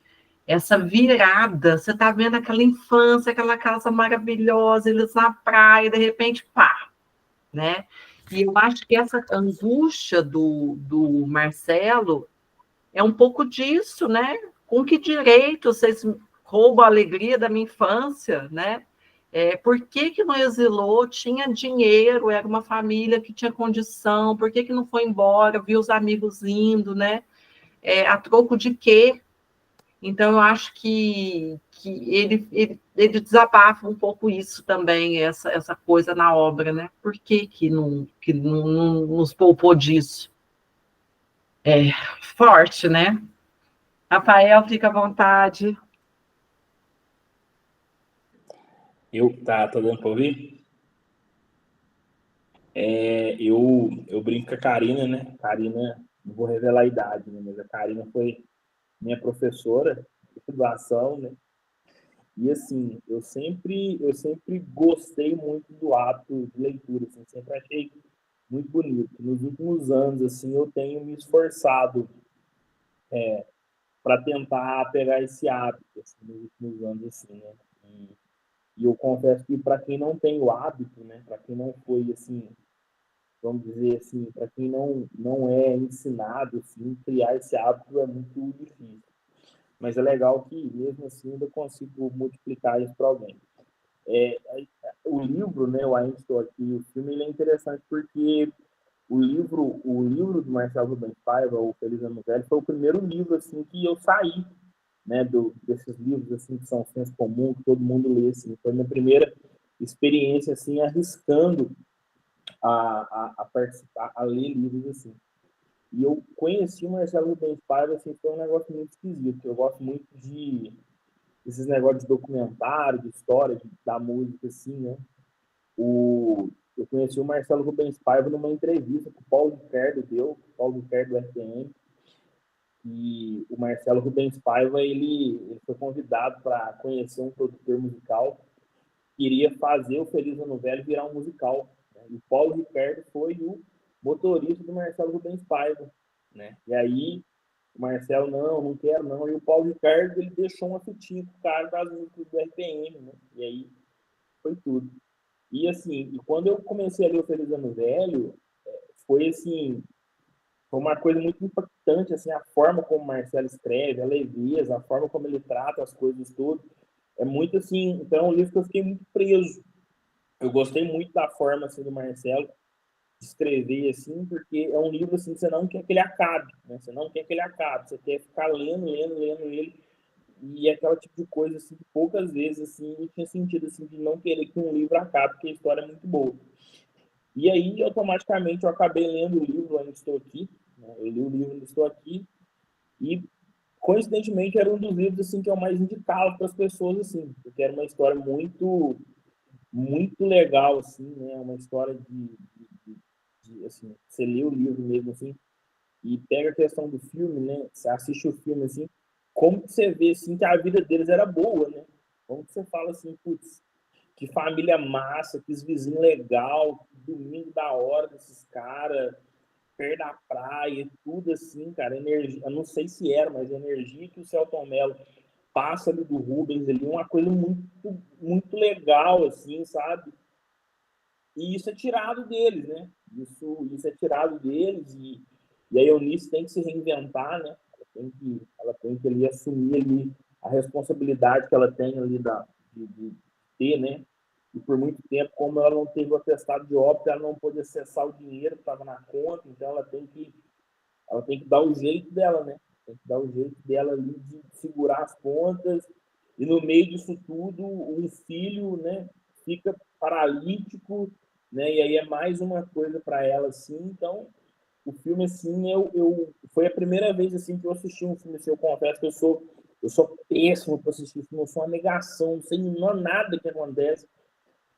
S1: Essa virada, você está vendo aquela infância, aquela casa maravilhosa, eles na praia, de repente, pá, né? E eu acho que essa angústia do Marcelo é um pouco disso, né? Com que direito vocês roubam a alegria da minha infância, né? Por que não exilou? Tinha dinheiro, era uma família que tinha condição, por que não foi embora? Viu os amigos indo, né? A troco de quê? Então, eu acho que ele desabafa um pouco isso também, essa coisa na obra, né? Por que não nos poupou disso? Forte, né? Rafael, fica à vontade.
S7: Tá dando para ouvir? Eu brinco com a Karina, né? Karina, não vou revelar a idade, né? Mas a Karina foi minha professora de graduação, né? E assim, eu sempre gostei muito do ato de leitura, assim, sempre achei muito bonito. Nos últimos anos, assim, eu tenho me esforçado para tentar pegar esse hábito, assim, nos últimos anos, assim, né? E eu confesso que para quem não tem o hábito, né? Para quem não foi, assim, vamos dizer assim, para quem não é ensinado, assim, criar esse hábito é muito difícil. Mas é legal que, mesmo assim, eu consigo multiplicar isso para alguém. O livro, né, o Ainda Estou Aqui, o filme, ele é interessante porque o livro do Marcelo Rubens Paiva, o Feliz Ano Velho, foi o primeiro livro assim que eu saí, né, desses livros assim que são senso comum, que todo mundo lê, assim. Foi a minha primeira experiência assim arriscando a participar, a ler livros assim. E eu conheci o Marcelo Rubens Paiva, assim, foi um negócio muito esquisito. Eu gosto muito esses negócios de documentário, de história, da música, assim, né? Eu conheci o Marcelo Rubens Paiva numa entrevista que o Paulo Ricardo deu, o Paulo Ricardo do FM, e o Marcelo Rubens Paiva, ele foi convidado para conhecer um produtor musical que iria fazer o Feliz Ano Velho virar um musical, né? E o Paulo Ricardo foi o motorista do Marcelo Rubens Paiva, né? E aí O Marcelo, não quero não. E o Paulo Ricardo, ele deixou uma fitinha com o cara das músicas do RPM, né? E aí foi tudo. E assim, e quando eu comecei a ler o Feliz Ano Velho, foi assim, foi uma coisa muito impactante, assim, a forma como o Marcelo escreve, a leveza, a forma como ele trata as coisas todas. É muito assim, então é um livro que eu fiquei muito preso. Eu gostei muito da forma assim, do Marcelo de escrever, assim, porque é um livro assim, que você não quer que ele acabe, né? Você não quer que ele acabe, você quer ficar lendo ele, e é aquela tipo de coisa assim, que poucas vezes assim, eu tinha sentido assim, de não querer que um livro acabe, porque a história é muito boa. E aí, automaticamente, eu acabei lendo o livro Ainda Estou Aqui, né? Eu li o livro Ainda Estou Aqui, e coincidentemente era um dos livros assim, que eu mais indicava para as pessoas, assim, porque era uma história muito legal, assim, né? Uma história assim, você lê o livro mesmo, assim, e pega a questão do filme, né? Você assiste o filme, assim, como que você vê, assim, que a vida deles era boa, né? Como que você fala assim, putz, que família massa, que vizinho legal, que domingo da hora desses caras, perto da praia, tudo assim, cara, energia, eu não sei se era, mas a energia que o Celton Mello passa ali do Rubens ali, uma coisa muito legal, assim, sabe? E isso é tirado deles, né? Isso é tirado deles, e a Eunice tem que se reinventar, né? Ela tem que ali, assumir ali a responsabilidade que ela tem ali de ter, né? E por muito tempo, como ela não teve o atestado de óbito, ela não pôde acessar o dinheiro que estava na conta, então ela tem que dar o jeito dela, né? Tem que dar o jeito dela ali de segurar as pontas, e no meio disso tudo, um filho, né, fica paralítico, né? E aí é mais uma coisa para ela, assim. Então, o filme, assim, foi a primeira vez assim que eu assisti um filme. Assim, eu confesso que eu sou péssimo para assistir filme, eu sou uma negação, não sei nada que acontece,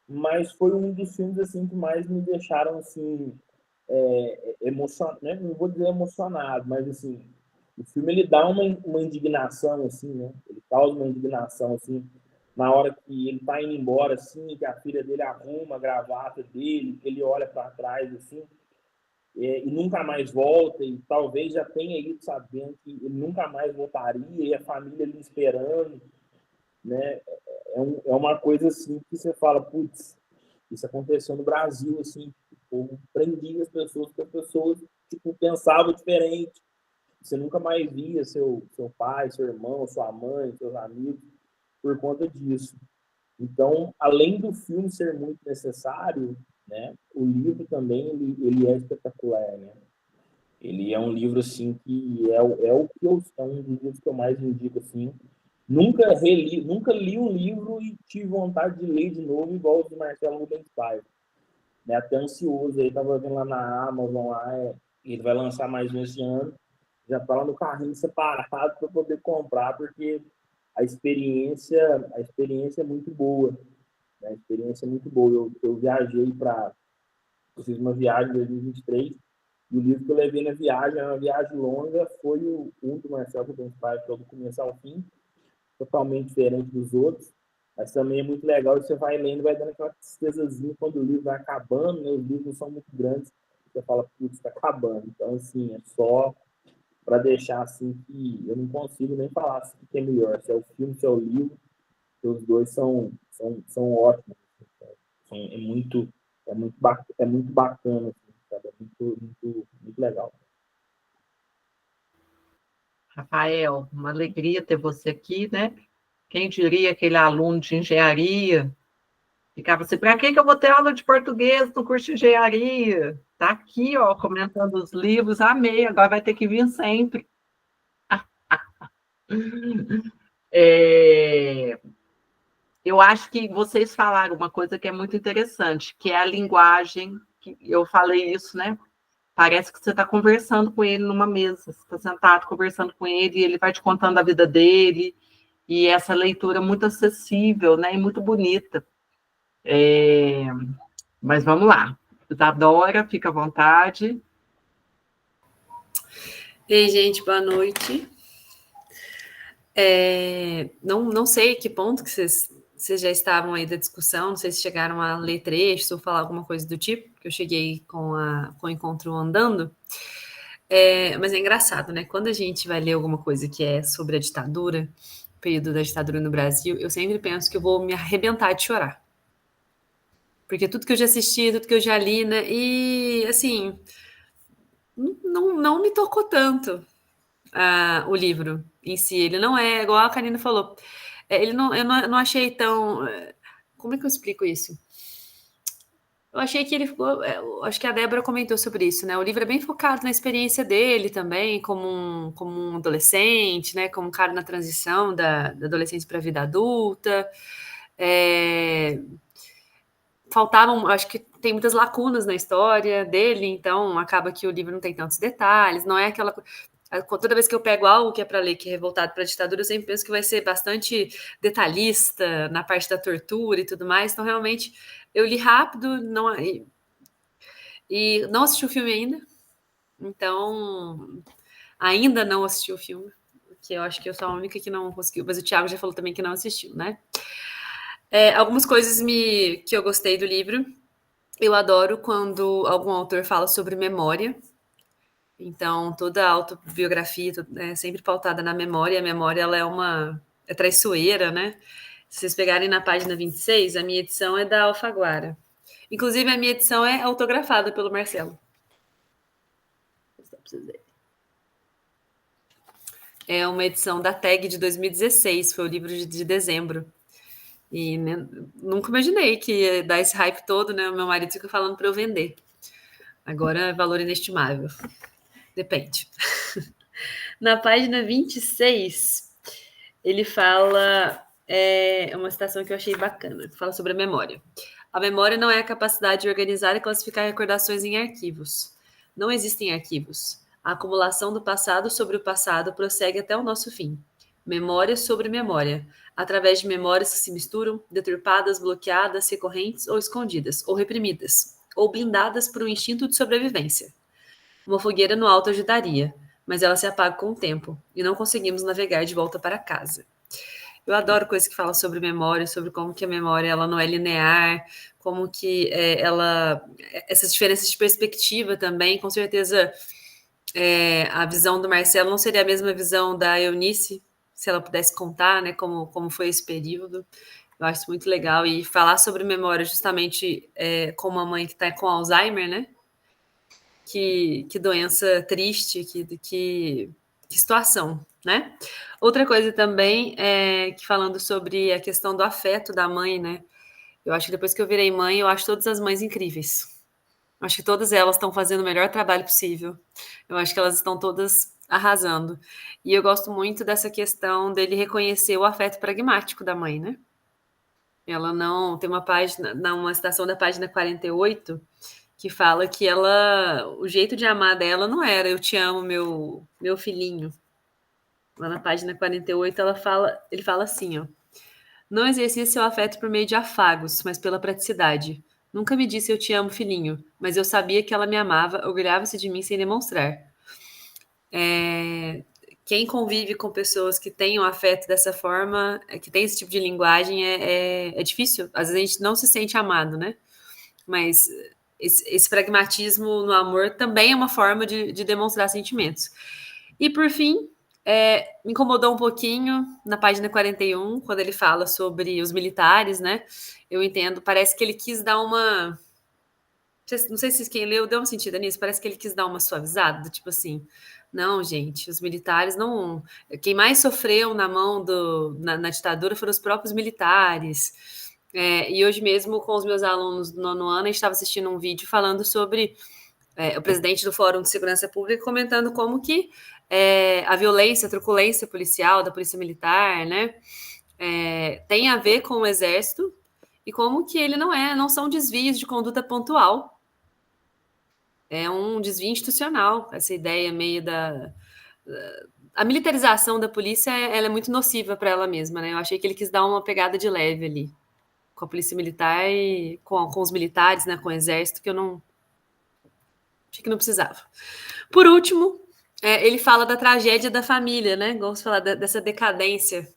S7: mas foi um dos filmes assim que mais me deixaram assim emocionado, né? Não vou dizer emocionado, mas assim, o filme ele dá uma indignação assim, né? Ele causa uma indignação assim na hora que ele tá indo embora, assim, que a filha dele arruma a gravata dele, que ele olha para trás assim, e nunca mais volta, e talvez já tenha ido sabendo que ele nunca mais voltaria, e a família ali esperando, né? É uma coisa assim que você fala, putz, isso aconteceu no Brasil, assim, o povo prendia as pessoas, porque as pessoas tipo, pensavam diferente. Você nunca mais via seu pai, seu irmão, sua mãe, seus amigos, por conta disso. Então, além do filme ser muito necessário, né, o livro também ele é espetacular, né? Ele é um livro assim que é um dos livros que eu mais indico assim. Nunca li um livro e tive vontade de ler de novo igual o de Marcelo Rubens Paiva, né? Até ansioso, aí tava vendo lá na Amazon lá, ele vai lançar mais um esse ano. Já tá lá no carrinho separado para poder comprar, porque a experiência é muito boa, né? A experiência é muito boa. Eu fiz uma viagem em 2023, e o livro que eu levei na viagem, uma viagem longa, foi um do Marcelo Rubens Paiva, que é do começo ao fim, totalmente diferente dos outros, mas também é muito legal, e você vai lendo, vai dando aquela tristezazinha quando o livro vai acabando, né? Os livros não são muito grandes, você fala, putz, está acabando. Então, assim, é só para deixar assim que eu não consigo nem falar assim, o que é melhor, se é o filme, se é o livro, que os dois são ótimos. É muito bacana, assim, sabe? É muito legal.
S1: Rafael, uma alegria ter você aqui, né? Quem diria aquele aluno de engenharia ficava assim, para que eu vou ter aula de português no curso de engenharia? Tá aqui, ó, comentando os livros, amei, agora vai ter que vir sempre. Eu acho que vocês falaram uma coisa que é muito interessante, que é a linguagem, que eu falei isso, né? Parece que você está conversando com ele numa mesa, você está sentado conversando com ele, e ele vai te contando a vida dele, e essa leitura muito acessível, né? E muito bonita. Mas vamos lá. Isadora, fica à vontade.
S8: Ei, gente, boa noite. Não sei que ponto que vocês já estavam aí da discussão, não sei se chegaram a ler trechos ou falar alguma coisa do tipo, porque eu cheguei com o encontro andando, Mas é engraçado, né? Quando a gente vai ler alguma coisa que é sobre a ditadura, o período da ditadura no Brasil, eu sempre penso que eu vou me arrebentar de chorar. Porque tudo que eu já assisti, tudo que eu já li, né? E, assim, não me tocou tanto o livro em si. Ele não é, igual a Karina falou, eu não achei tão. Como é que eu explico isso? Eu achei que ele ficou. Acho que a Débora comentou sobre isso, né? O livro é bem focado na experiência dele também, como um adolescente, né? Como um cara na transição da adolescência para a vida adulta. É, faltavam, acho que tem muitas lacunas na história dele, então acaba que o livro não tem tantos detalhes, não é aquela. Toda vez que eu pego algo que é para ler, que é revoltado para a ditadura, eu sempre penso que vai ser bastante detalhista na parte da tortura e tudo mais. Então, realmente, eu li rápido e não assisti o filme ainda. Então, ainda não assisti o filme, que eu acho que eu sou a única que não conseguiu. Mas o Thiago já falou também que não assistiu, né? Algumas coisas que eu gostei do livro. Eu adoro quando algum autor fala sobre memória. Então, toda a autobiografia é sempre pautada na memória. A memória ela é traiçoeira, né? Se vocês pegarem na página 26, a minha edição é da Alfaguara. Inclusive, a minha edição é autografada pelo Marcelo. É uma edição da TAG de 2016, foi o livro de dezembro. E né, nunca imaginei que ia dar esse hype todo, né? O meu marido fica falando para eu vender. Agora é valor inestimável. Depende. Na página 26, ele fala, uma citação que eu achei bacana, que fala sobre a memória. A memória não é a capacidade de organizar e classificar recordações em arquivos. Não existem arquivos. A acumulação do passado sobre o passado prossegue até o nosso fim. Memória sobre memória, através de memórias que se misturam, deturpadas, bloqueadas, recorrentes ou escondidas, ou reprimidas, ou blindadas por um instinto de sobrevivência. Uma fogueira no alto ajudaria, mas ela se apaga com o tempo, e não conseguimos navegar de volta para casa. Eu adoro coisas que falam sobre memória, sobre como que a memória ela não é linear, como que essas diferenças de perspectiva também, com certeza a visão do Marcelo não seria a mesma visão da Eunice, se ela pudesse contar, né, como foi esse período. Eu acho isso muito legal. E falar sobre memória justamente com uma mãe que está com Alzheimer, né? Que doença triste, que situação, né? Outra coisa também que falando sobre a questão do afeto da mãe, né? Eu acho que depois que eu virei mãe, eu acho todas as mães incríveis. Eu acho que todas elas estão fazendo o melhor trabalho possível. Eu acho que elas estão todas arrasando. E eu gosto muito dessa questão dele reconhecer o afeto pragmático da mãe, né? Ela não... Tem uma página, uma citação da página 48, que fala que o jeito de amar dela não era eu te amo, meu filhinho. Lá na página 48, ele fala assim, ó. Não exercia seu afeto por meio de afagos, mas pela praticidade. Nunca me disse eu te amo, filhinho, mas eu sabia que ela me amava, orgulhava-se de mim sem demonstrar. Quem convive com pessoas que têm o afeto dessa forma, que tem esse tipo de linguagem, é difícil. Às vezes a gente não se sente amado, né? Mas esse pragmatismo no amor também é uma forma de demonstrar sentimentos. E, por fim, me incomodou um pouquinho na página 41, quando ele fala sobre os militares, né? Eu entendo, parece que ele quis dar uma... Não sei se quem leu deu uma sentida nisso, parece que ele quis dar uma suavizada, tipo assim, não, gente, os militares não... Quem mais sofreu na mão na ditadura foram os próprios militares. E hoje mesmo, com os meus alunos do 9º ano, a gente estava assistindo um vídeo falando sobre o presidente do Fórum de Segurança Pública comentando como que a violência, a truculência policial, da polícia militar, né, tem a ver com o exército e como que ele não são desvios de conduta pontual. É um desvio institucional, essa ideia meio a militarização da polícia ela é muito nociva para ela mesma, né? Eu achei que ele quis dar uma pegada de leve ali, com a polícia militar e com os militares, né, com o exército, que eu não... Achei que não precisava. Por último, ele fala da tragédia da família, né? Vamos falar dessa decadência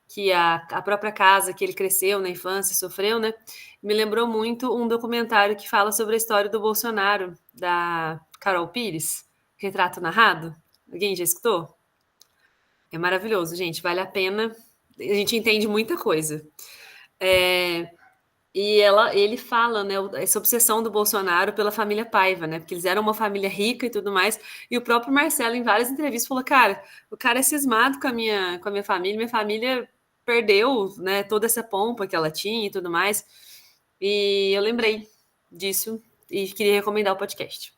S8: que a própria casa que ele cresceu na infância sofreu, né? Me lembrou muito um documentário que fala sobre a história do Bolsonaro, da Carol Pires, Retrato Narrado? Alguém já escutou? É maravilhoso, gente, vale a pena. A gente entende muita coisa. E ele fala, né, essa obsessão do Bolsonaro pela família Paiva, né, porque eles eram uma família rica e tudo mais, e o próprio Marcelo, em várias entrevistas, falou, cara, o cara é cismado com a minha família perdeu, né, toda essa pompa que ela tinha e tudo mais, e eu lembrei disso e queria recomendar o podcast.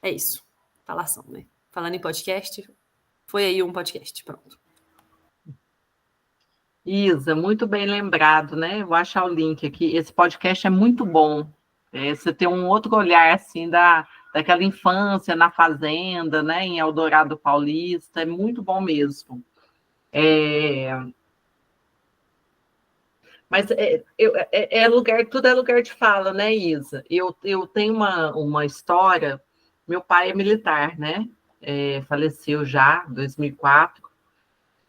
S8: É isso, falação, né? Falando em podcast, foi aí um podcast, pronto.
S1: Isa, muito bem lembrado, né? Vou achar o link aqui. Esse podcast é muito bom. Você tem um outro olhar, assim, daquela infância na fazenda, né? Em Eldorado Paulista. É muito bom mesmo. Mas tudo é lugar de fala, né, Isa? Eu tenho uma história. Meu pai é militar, né? Faleceu já, em 2004.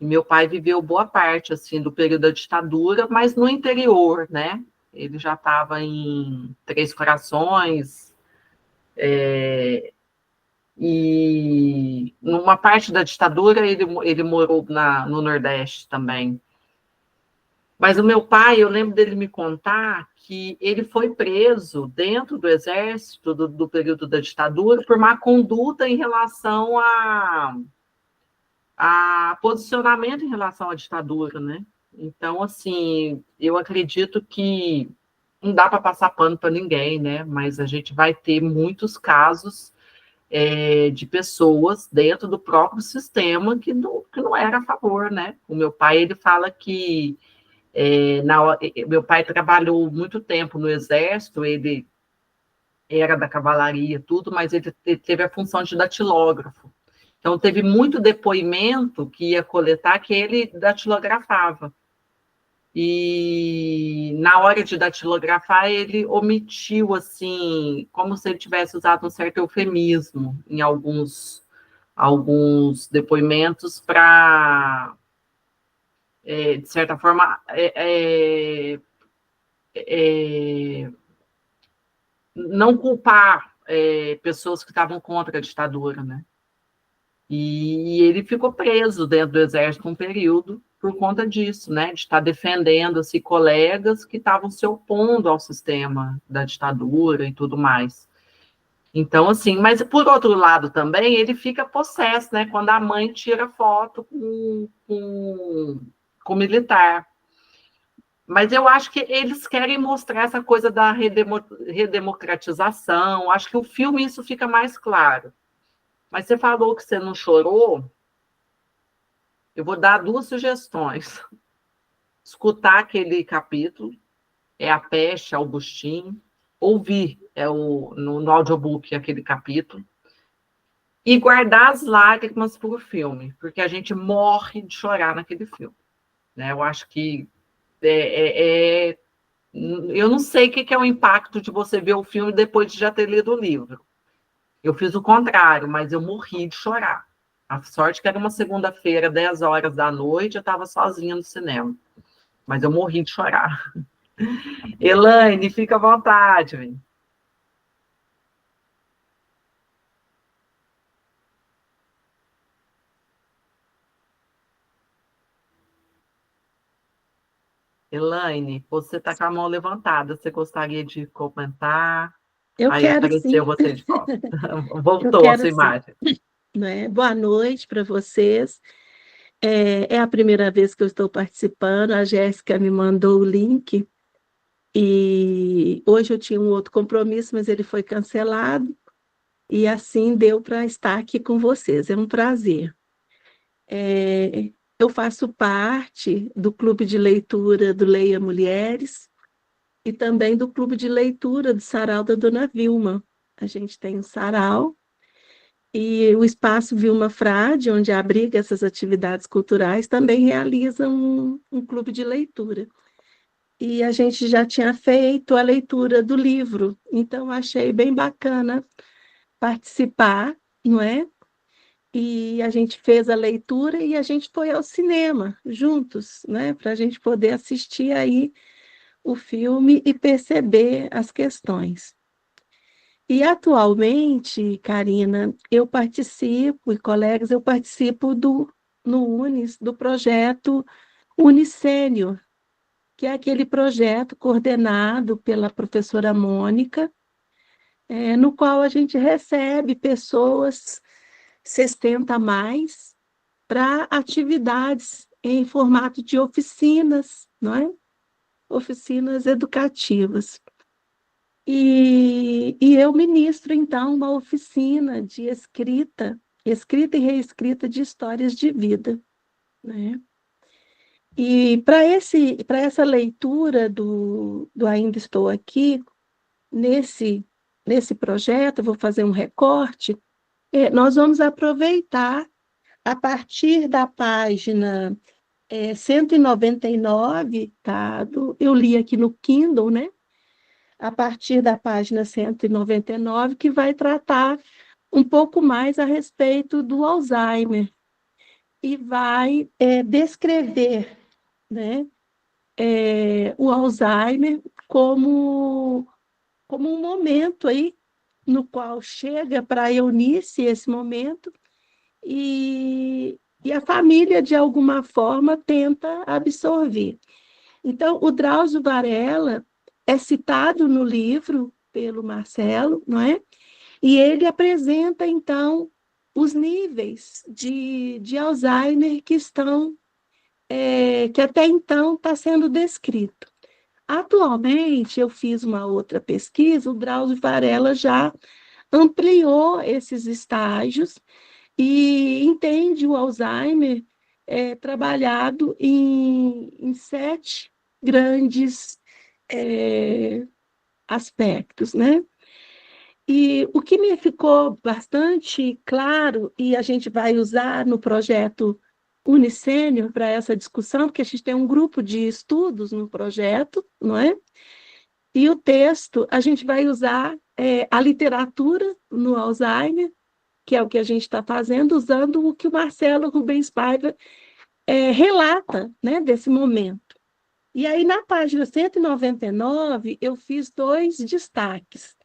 S1: E meu pai viveu boa parte assim do período da ditadura, mas no interior, né? Ele já estava em Três Corações, e numa parte da ditadura ele morou no Nordeste também. Mas o meu pai, eu lembro dele me contar que ele foi preso dentro do Exército do período da ditadura por má conduta em relação a posicionamento em relação à ditadura, né? Então, assim, eu acredito que não dá para passar pano para ninguém, né? Mas a gente vai ter muitos casos de pessoas dentro do próprio sistema que não era a favor, né? O meu pai, ele fala que meu pai trabalhou muito tempo no Exército, ele era da cavalaria, tudo, mas ele teve a função de datilógrafo. Então, teve muito depoimento que ia coletar que ele datilografava. E, na hora de datilografar, ele omitiu, assim, como se ele tivesse usado um certo eufemismo em alguns depoimentos para, de certa forma, não culpar pessoas que estavam contra a ditadura, né? E ele ficou preso dentro do Exército um período por conta disso, né? De estar defendendo assim, colegas que estavam se opondo ao sistema da ditadura e tudo mais. Então, assim, mas por outro lado também, ele fica possesso, né? Quando a mãe tira foto com o militar. Mas eu acho que eles querem mostrar essa coisa da redemocratização. Acho que o filme isso fica mais claro. Mas você falou que você não chorou. Eu vou dar 2 sugestões. Escutar aquele capítulo, A Peste, Augustinho. Ouvir, no audiobook, aquele capítulo. E guardar as lágrimas para o filme, porque a gente morre de chorar naquele filme. Né? Eu acho que eu não sei o que é o impacto de você ver o filme depois de já ter lido o livro. Eu fiz o contrário, mas eu morri de chorar. A sorte que era uma segunda-feira, 10 horas da noite, eu estava sozinha no cinema. Mas eu morri de chorar. Elaine, fica à vontade. Véio. Elaine, você está com a mão levantada. Você gostaria de comentar?
S9: Eu
S1: Aí
S9: quero
S1: apareceu
S9: sim.
S1: você de volta. Voltou a sua imagem.
S9: Né? Boa noite para vocês. É a primeira vez que eu estou participando. A Jéssica me mandou o link e hoje eu tinha um outro compromisso, mas ele foi cancelado e assim deu para estar aqui com vocês. É um prazer. Eu faço parte do clube de leitura do Leia Mulheres e também do clube de leitura do Sarau da Dona Vilma. A gente tem um sarau e o Espaço Vilma Frade, onde abriga essas atividades culturais, também realiza um clube de leitura. E a gente já tinha feito a leitura do livro, então achei bem bacana participar, não é? E a gente fez a leitura e a gente foi ao cinema juntos, né? Para a gente poder assistir aí o filme e perceber as questões. E atualmente, Karina, eu participo, e colegas, eu participo no UNES, do projeto Unicênio, que é aquele projeto coordenado pela professora Mônica, no qual a gente recebe pessoas 60 a mais para atividades em formato de oficinas, não é? Oficinas educativas. E eu ministro, então, uma oficina de escrita e reescrita de histórias de vida, né? E para essa leitura do Ainda Estou Aqui, nesse projeto, eu vou fazer um recorte, nós vamos aproveitar, a partir da página 199, tá? Eu li aqui no Kindle, né? A partir da página 199, que vai tratar um pouco mais a respeito do Alzheimer e vai descrever, né, o Alzheimer como um momento aí no qual chega para a Eunice esse momento e a família, de alguma forma, tenta absorver. Então, o Drauzio Varela é citado no livro pelo Marcelo, não é? E ele apresenta, então, os níveis de Alzheimer que que até então está sendo descrito. Atualmente, eu fiz uma outra pesquisa, o Drauzio Varela já ampliou esses estágios e entende o Alzheimer trabalhado em 7 grandes aspectos, né? E o que me ficou bastante claro, e a gente vai usar no projeto Unicênio para essa discussão, porque a gente tem um grupo de estudos no projeto, não é? E o texto, a gente vai usar a literatura no Alzheimer, que é o que a gente está fazendo, usando o que o Marcelo Rubens Paiva relata, né, desse momento. E aí, na página 199, eu fiz 2 destaques.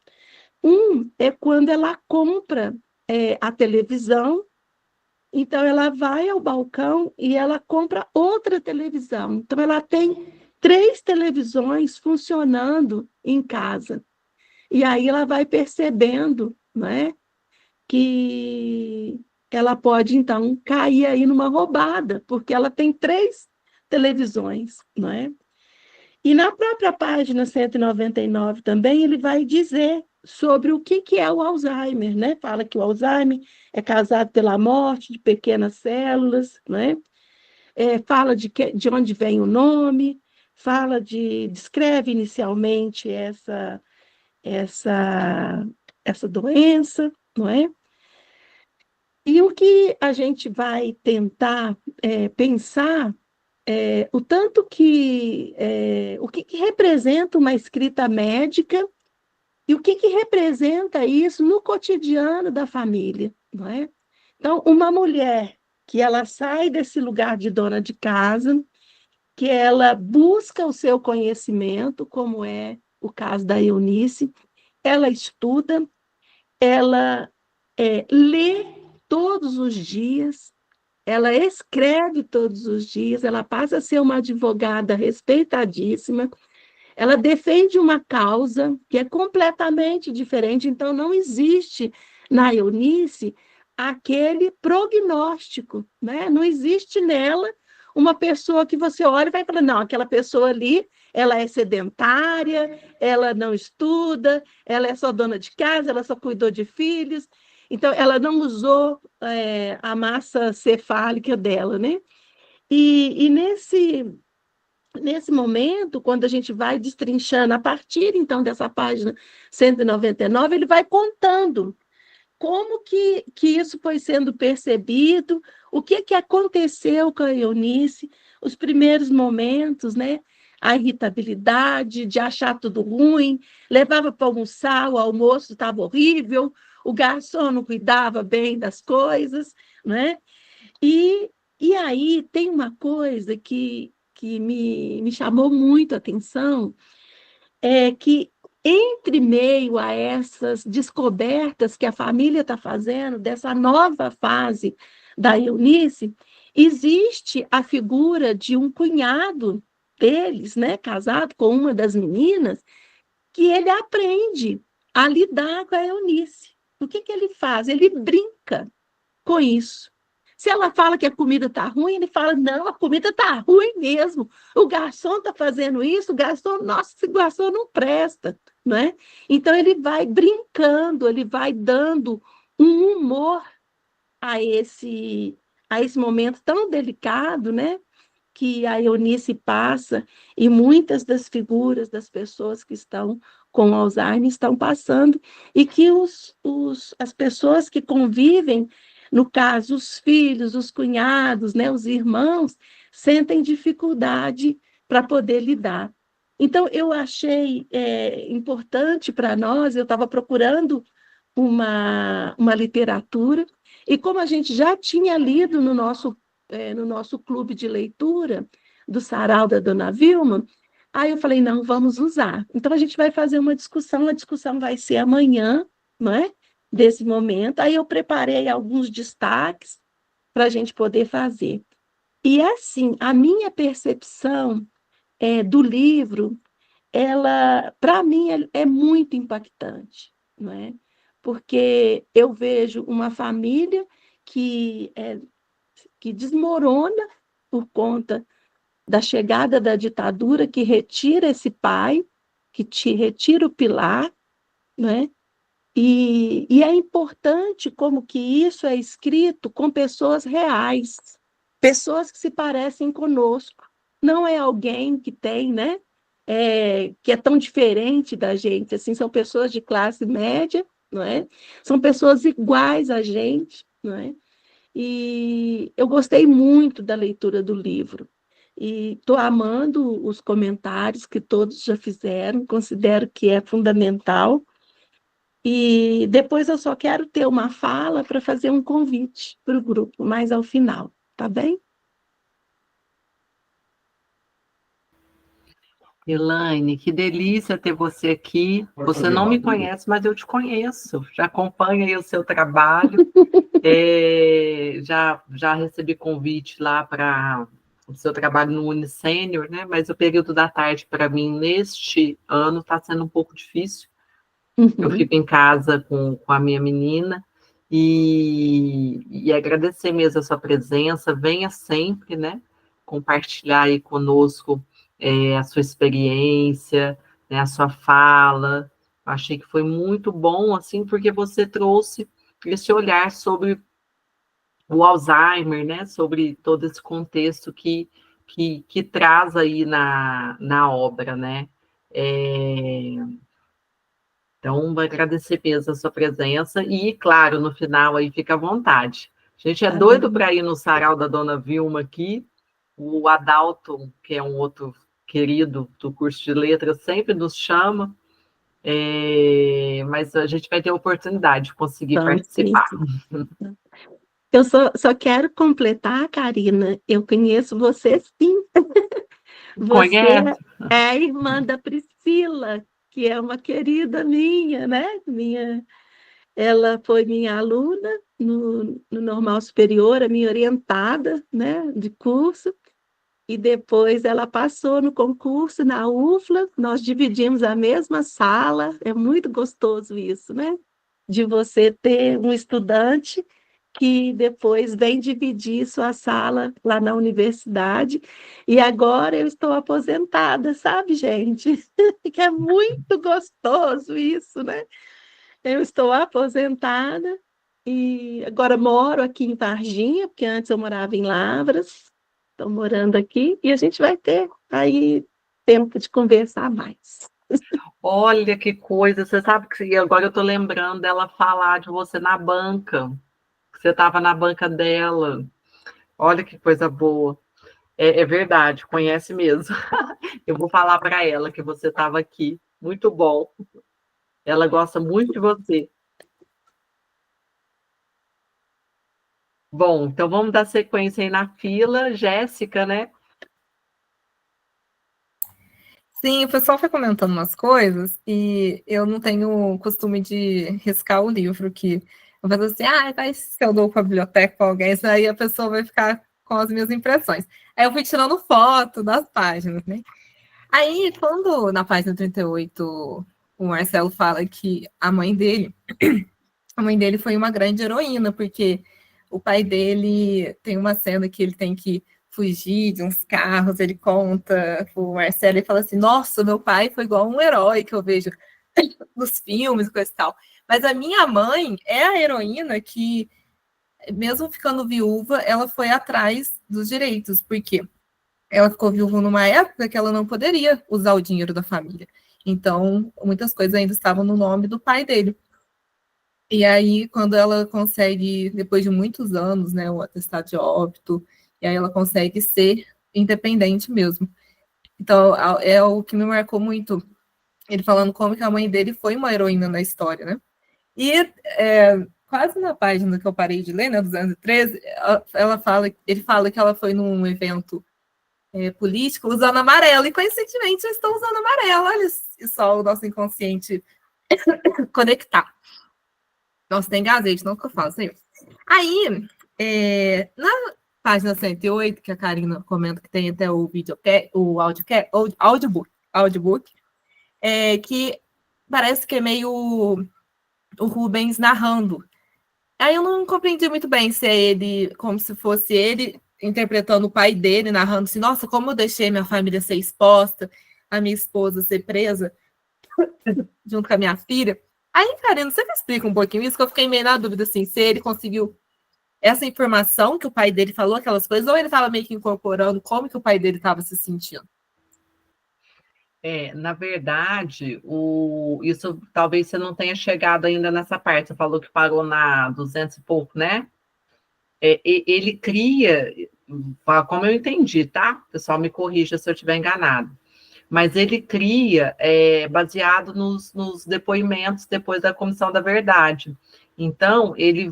S9: Um é quando ela compra a televisão, então ela vai ao balcão e ela compra outra televisão. Então, ela tem 3 televisões funcionando em casa. E aí ela vai percebendo, né, que ela pode, então, cair aí numa roubada, porque ela tem 3 televisões, não é? E na própria página 199 também, ele vai dizer sobre o que é o Alzheimer, né? Fala que o Alzheimer é causado pela morte de pequenas células, né? Fala de onde vem o nome, descreve inicialmente essa doença, não é? E o que a gente vai tentar pensar o tanto o que representa uma escrita médica e o que representa isso no cotidiano da família, não é? Então, uma mulher que ela sai desse lugar de dona de casa, que ela busca o seu conhecimento, como é o caso da Eunice, ela estuda, ela lê todos os dias, ela escreve todos os dias, ela passa a ser uma advogada respeitadíssima, ela defende uma causa que é completamente diferente, então não existe na Eunice aquele prognóstico, né? Não existe nela uma pessoa que você olha e vai falar, não, aquela pessoa ali, ela é sedentária, ela não estuda, ela é só dona de casa, ela só cuidou de filhos, então ela não usou a massa cefálica dela, né? E nesse momento, quando a gente vai destrinchando, a partir, então, dessa página 199, ele vai contando como que isso foi sendo percebido, o que aconteceu com a Eunice, os primeiros momentos, né? A irritabilidade, de achar tudo ruim, levava para almoçar, o almoço estava horrível, o garçom não cuidava bem das coisas, né? E aí tem uma coisa que me chamou muito a atenção, é que entre meio a essas descobertas que a família está fazendo, dessa nova fase da Eunice, existe a figura de um cunhado deles, né, casado com uma das meninas, que ele aprende a lidar com a Eunice. O que ele faz? Ele brinca com isso. Se ela fala que a comida está ruim, ele fala, não, a comida está ruim mesmo. O garçom está fazendo isso, o garçom, nossa, esse garçom não presta, não é? Então, ele vai brincando, ele vai dando um humor a esse momento tão delicado, né? Que a Eunice passa e muitas das figuras das pessoas que estão com Alzheimer estão passando e que as pessoas que convivem, no caso, os filhos, os cunhados, né, os irmãos, sentem dificuldade para poder lidar. Então, eu achei importante para nós, eu estava procurando uma literatura, e como a gente já tinha lido no nosso clube de leitura do Sarau da Dona Vilma, aí eu falei, não, vamos usar. Então, a gente vai fazer uma discussão, a discussão vai ser amanhã, não é? Desse momento. Aí eu preparei alguns destaques para a gente poder fazer. E, assim, a minha percepção do livro, ela, para mim, é muito impactante, não é? Porque eu vejo uma família que desmorona por conta da chegada da ditadura, que retira esse pai, que te retira o pilar, né? E é importante como que isso é escrito com pessoas reais, pessoas que se parecem conosco. Não é alguém que tem, né? Que é tão diferente da gente, assim, são pessoas de classe média, não é? São pessoas iguais a gente, não é? E eu gostei muito da leitura do livro. E estou amando os comentários que todos já fizeram, considero que é fundamental. E depois eu só quero ter uma fala para fazer um convite para o grupo, mais ao final, tá bem?
S1: Elaine, que delícia ter você aqui. Você não me conhece, mas eu te conheço. Já acompanho aí o seu trabalho. Já recebi convite lá para o seu trabalho no Unisênior, né? Mas o período da tarde, para mim, neste ano, está sendo um pouco difícil. Eu fico em casa com a minha menina e agradecer mesmo a sua presença. Venha sempre, né? Compartilhar aí conosco a sua experiência, né, a sua fala. Achei que foi muito bom, assim, porque você trouxe esse olhar sobre o Alzheimer, né, sobre todo esse contexto que traz aí na obra, né. Então, vou agradecer mesmo a sua presença e, claro, no final aí fica à vontade. A gente é doido para ir no sarau da Dona Vilma aqui. O Adalto, que é um outro querido do curso de letras, sempre nos chama, mas a gente vai ter a oportunidade de conseguir participar.
S9: Sim. Eu só quero completar, Karina, eu conheço você sim. Você é a irmã da Priscila, que é uma querida minha, né? Ela foi minha aluna no Normal Superior, a minha orientada, né, de curso. E depois ela passou no concurso na UFLA, nós dividimos a mesma sala, é muito gostoso isso, né? De você ter um estudante que depois vem dividir sua sala lá na universidade, e agora eu estou aposentada, sabe, gente? Que é muito gostoso isso, né? Eu estou aposentada e agora moro aqui em Varginha, porque antes eu morava em Lavras. Estou morando aqui e a gente vai ter aí tempo de conversar mais.
S1: Olha que coisa, você sabe que agora eu estou lembrando dela falar de você na banca, que você estava na banca dela. Olha que coisa boa. É verdade, conhece mesmo. Eu vou falar para ela que você estava aqui. Muito bom. Ela gosta muito de você. Bom, então vamos dar sequência aí na fila. Jéssica, né?
S4: Sim, o pessoal foi comentando umas coisas e eu não tenho costume de riscar o livro, que eu falo assim, vai se eu dou para a biblioteca para alguém, isso aí a pessoa vai ficar com as minhas impressões. Aí eu fui tirando foto das páginas, né? Aí, quando na página 38 o Marcelo fala que a mãe dele foi uma grande heroína, porque o pai dele tem uma cena que ele tem que fugir de uns carros, ele conta o Marcelo e fala assim, nossa, meu pai foi igual um herói que eu vejo nos filmes, coisa e tal. Mas a minha mãe é a heroína que, mesmo ficando viúva, ela foi atrás dos direitos, porque ela ficou viúva numa época que ela não poderia usar o dinheiro da família. Então, muitas coisas ainda estavam no nome do pai dele. E aí, quando ela consegue, depois de muitos anos, né, o atestado de óbito, e aí ela consegue ser independente mesmo. Então, é o que me marcou muito, ele falando como que a mãe dele foi uma heroína na história, né? E quase na página que eu parei de ler, né, 213, ele fala que ela foi num evento político usando amarelo, e coincidentemente eles estão usando amarelo, olha só o nosso inconsciente conectar. Nossa, tem gazete, não que eu faço isso. Aí, na página 108, que a Karina comenta que tem até o audiobook, que parece que é meio o Rubens narrando. Aí eu não compreendi muito bem se é ele, como se fosse ele interpretando o pai dele, narrando assim, nossa, como eu deixei minha família ser exposta, a minha esposa ser presa, junto com a minha filha. Aí, Karina, você me explica um pouquinho isso, que eu fiquei meio na dúvida, assim, se ele conseguiu essa informação que o pai dele falou, aquelas coisas, ou ele estava meio que incorporando como que o pai dele estava se sentindo.
S1: Na verdade, isso talvez você não tenha chegado ainda nessa parte, você falou que parou na 200 e pouco, né? Ele cria, como eu entendi, tá? O pessoal me corrija se eu estiver enganado. Mas ele cria baseado nos depoimentos depois da Comissão da Verdade. Então, ele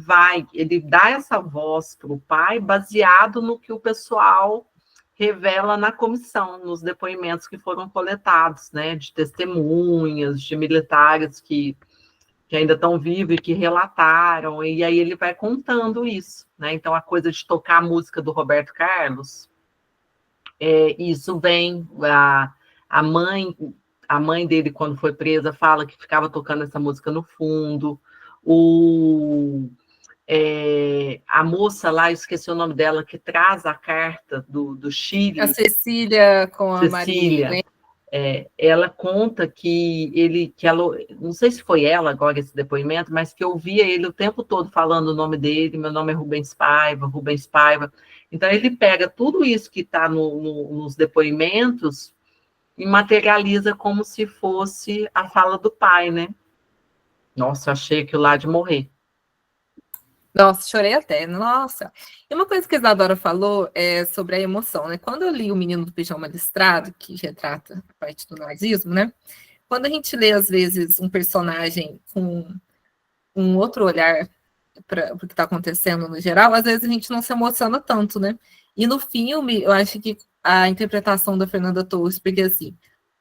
S1: dá essa voz para o pai baseado no que o pessoal revela na comissão, nos depoimentos que foram coletados, né, de testemunhas, de militares que ainda estão vivos e que relataram, e aí ele vai contando isso, né? Então, a coisa de tocar a música do Roberto Carlos, isso vem... A mãe dele, quando foi presa, fala que ficava tocando essa música no fundo. A moça lá, eu esqueci o nome dela, que traz a carta do Chile.
S4: A Cecília com a
S1: Cecília,
S4: Maria.
S1: ela conta que ela, não sei se foi ela agora esse depoimento, mas que eu via ele o tempo todo falando o nome dele, meu nome é Rubens Paiva, Rubens Paiva. Então, ele pega tudo isso que está nos depoimentos e materializa como se fosse a fala do pai, né? Nossa, achei aquilo lá de morrer.
S4: Nossa, chorei até, nossa. E uma coisa que a Isadora falou é sobre a emoção, né? Quando eu li O Menino do Pijama Listrado, que retrata a parte do nazismo, né? Quando a gente lê, às vezes, um personagem com um outro olhar para o que está acontecendo no geral, às vezes a gente não se emociona tanto, né? E no filme, eu acho que a interpretação da Fernanda Torres, porque assim,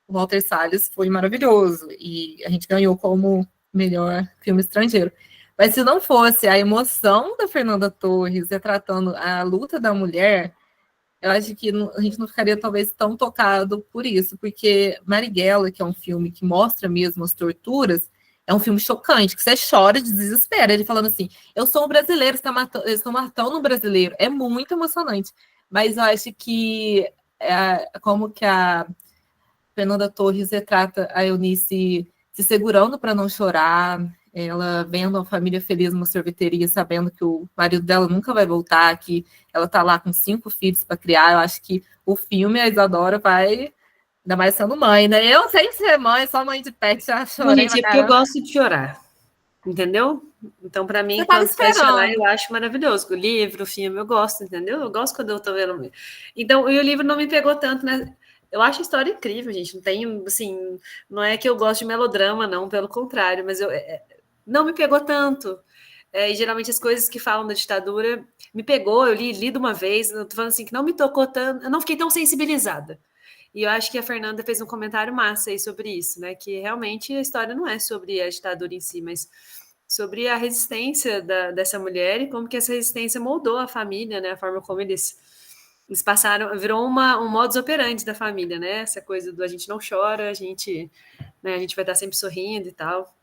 S4: o Walter Salles foi maravilhoso e a gente ganhou como melhor filme estrangeiro. Mas se não fosse a emoção da Fernanda Torres retratando a luta da mulher, eu acho que a gente não ficaria talvez tão tocado por isso, porque Marighella, que é um filme que mostra mesmo as torturas, é um filme chocante, que você chora de desespero. Ele falando assim, eu sou um brasileiro, eles estão matando um brasileiro. É muito emocionante. Mas eu acho que como que a Fernanda Torres retrata a Eunice se segurando para não chorar, ela vendo a família feliz numa sorveteria, sabendo que o marido dela nunca vai voltar, que ela está lá com 5 filhos para criar. Eu acho que o filme, a Isadora vai... Ainda mais sendo mãe, né? Eu sem ser mãe, só mãe de pet, já chorei.
S8: Gente, é porque eu gosto de chorar, entendeu? Então, para mim, quando você vai chorar, eu acho maravilhoso. O livro, o filme, eu gosto, entendeu? Eu gosto quando eu tô vendo. Então, e o livro não me pegou tanto, né? Eu acho a história incrível, gente. Não tem, assim, não é que eu gosto de melodrama, não, pelo contrário, mas não me pegou tanto. E geralmente as coisas que falam da ditadura me pegou, eu li de uma vez, eu tô falando assim, que não me tocou tanto, eu não fiquei tão sensibilizada. E eu acho que a Fernanda fez um comentário massa aí sobre isso, né? Que realmente a história não é sobre a ditadura em si, mas sobre a resistência dessa mulher e como que essa resistência moldou a família, né? A forma como eles passaram, virou um modus operandi da família, né? Essa coisa do a gente não chora, a gente vai estar sempre sorrindo e tal.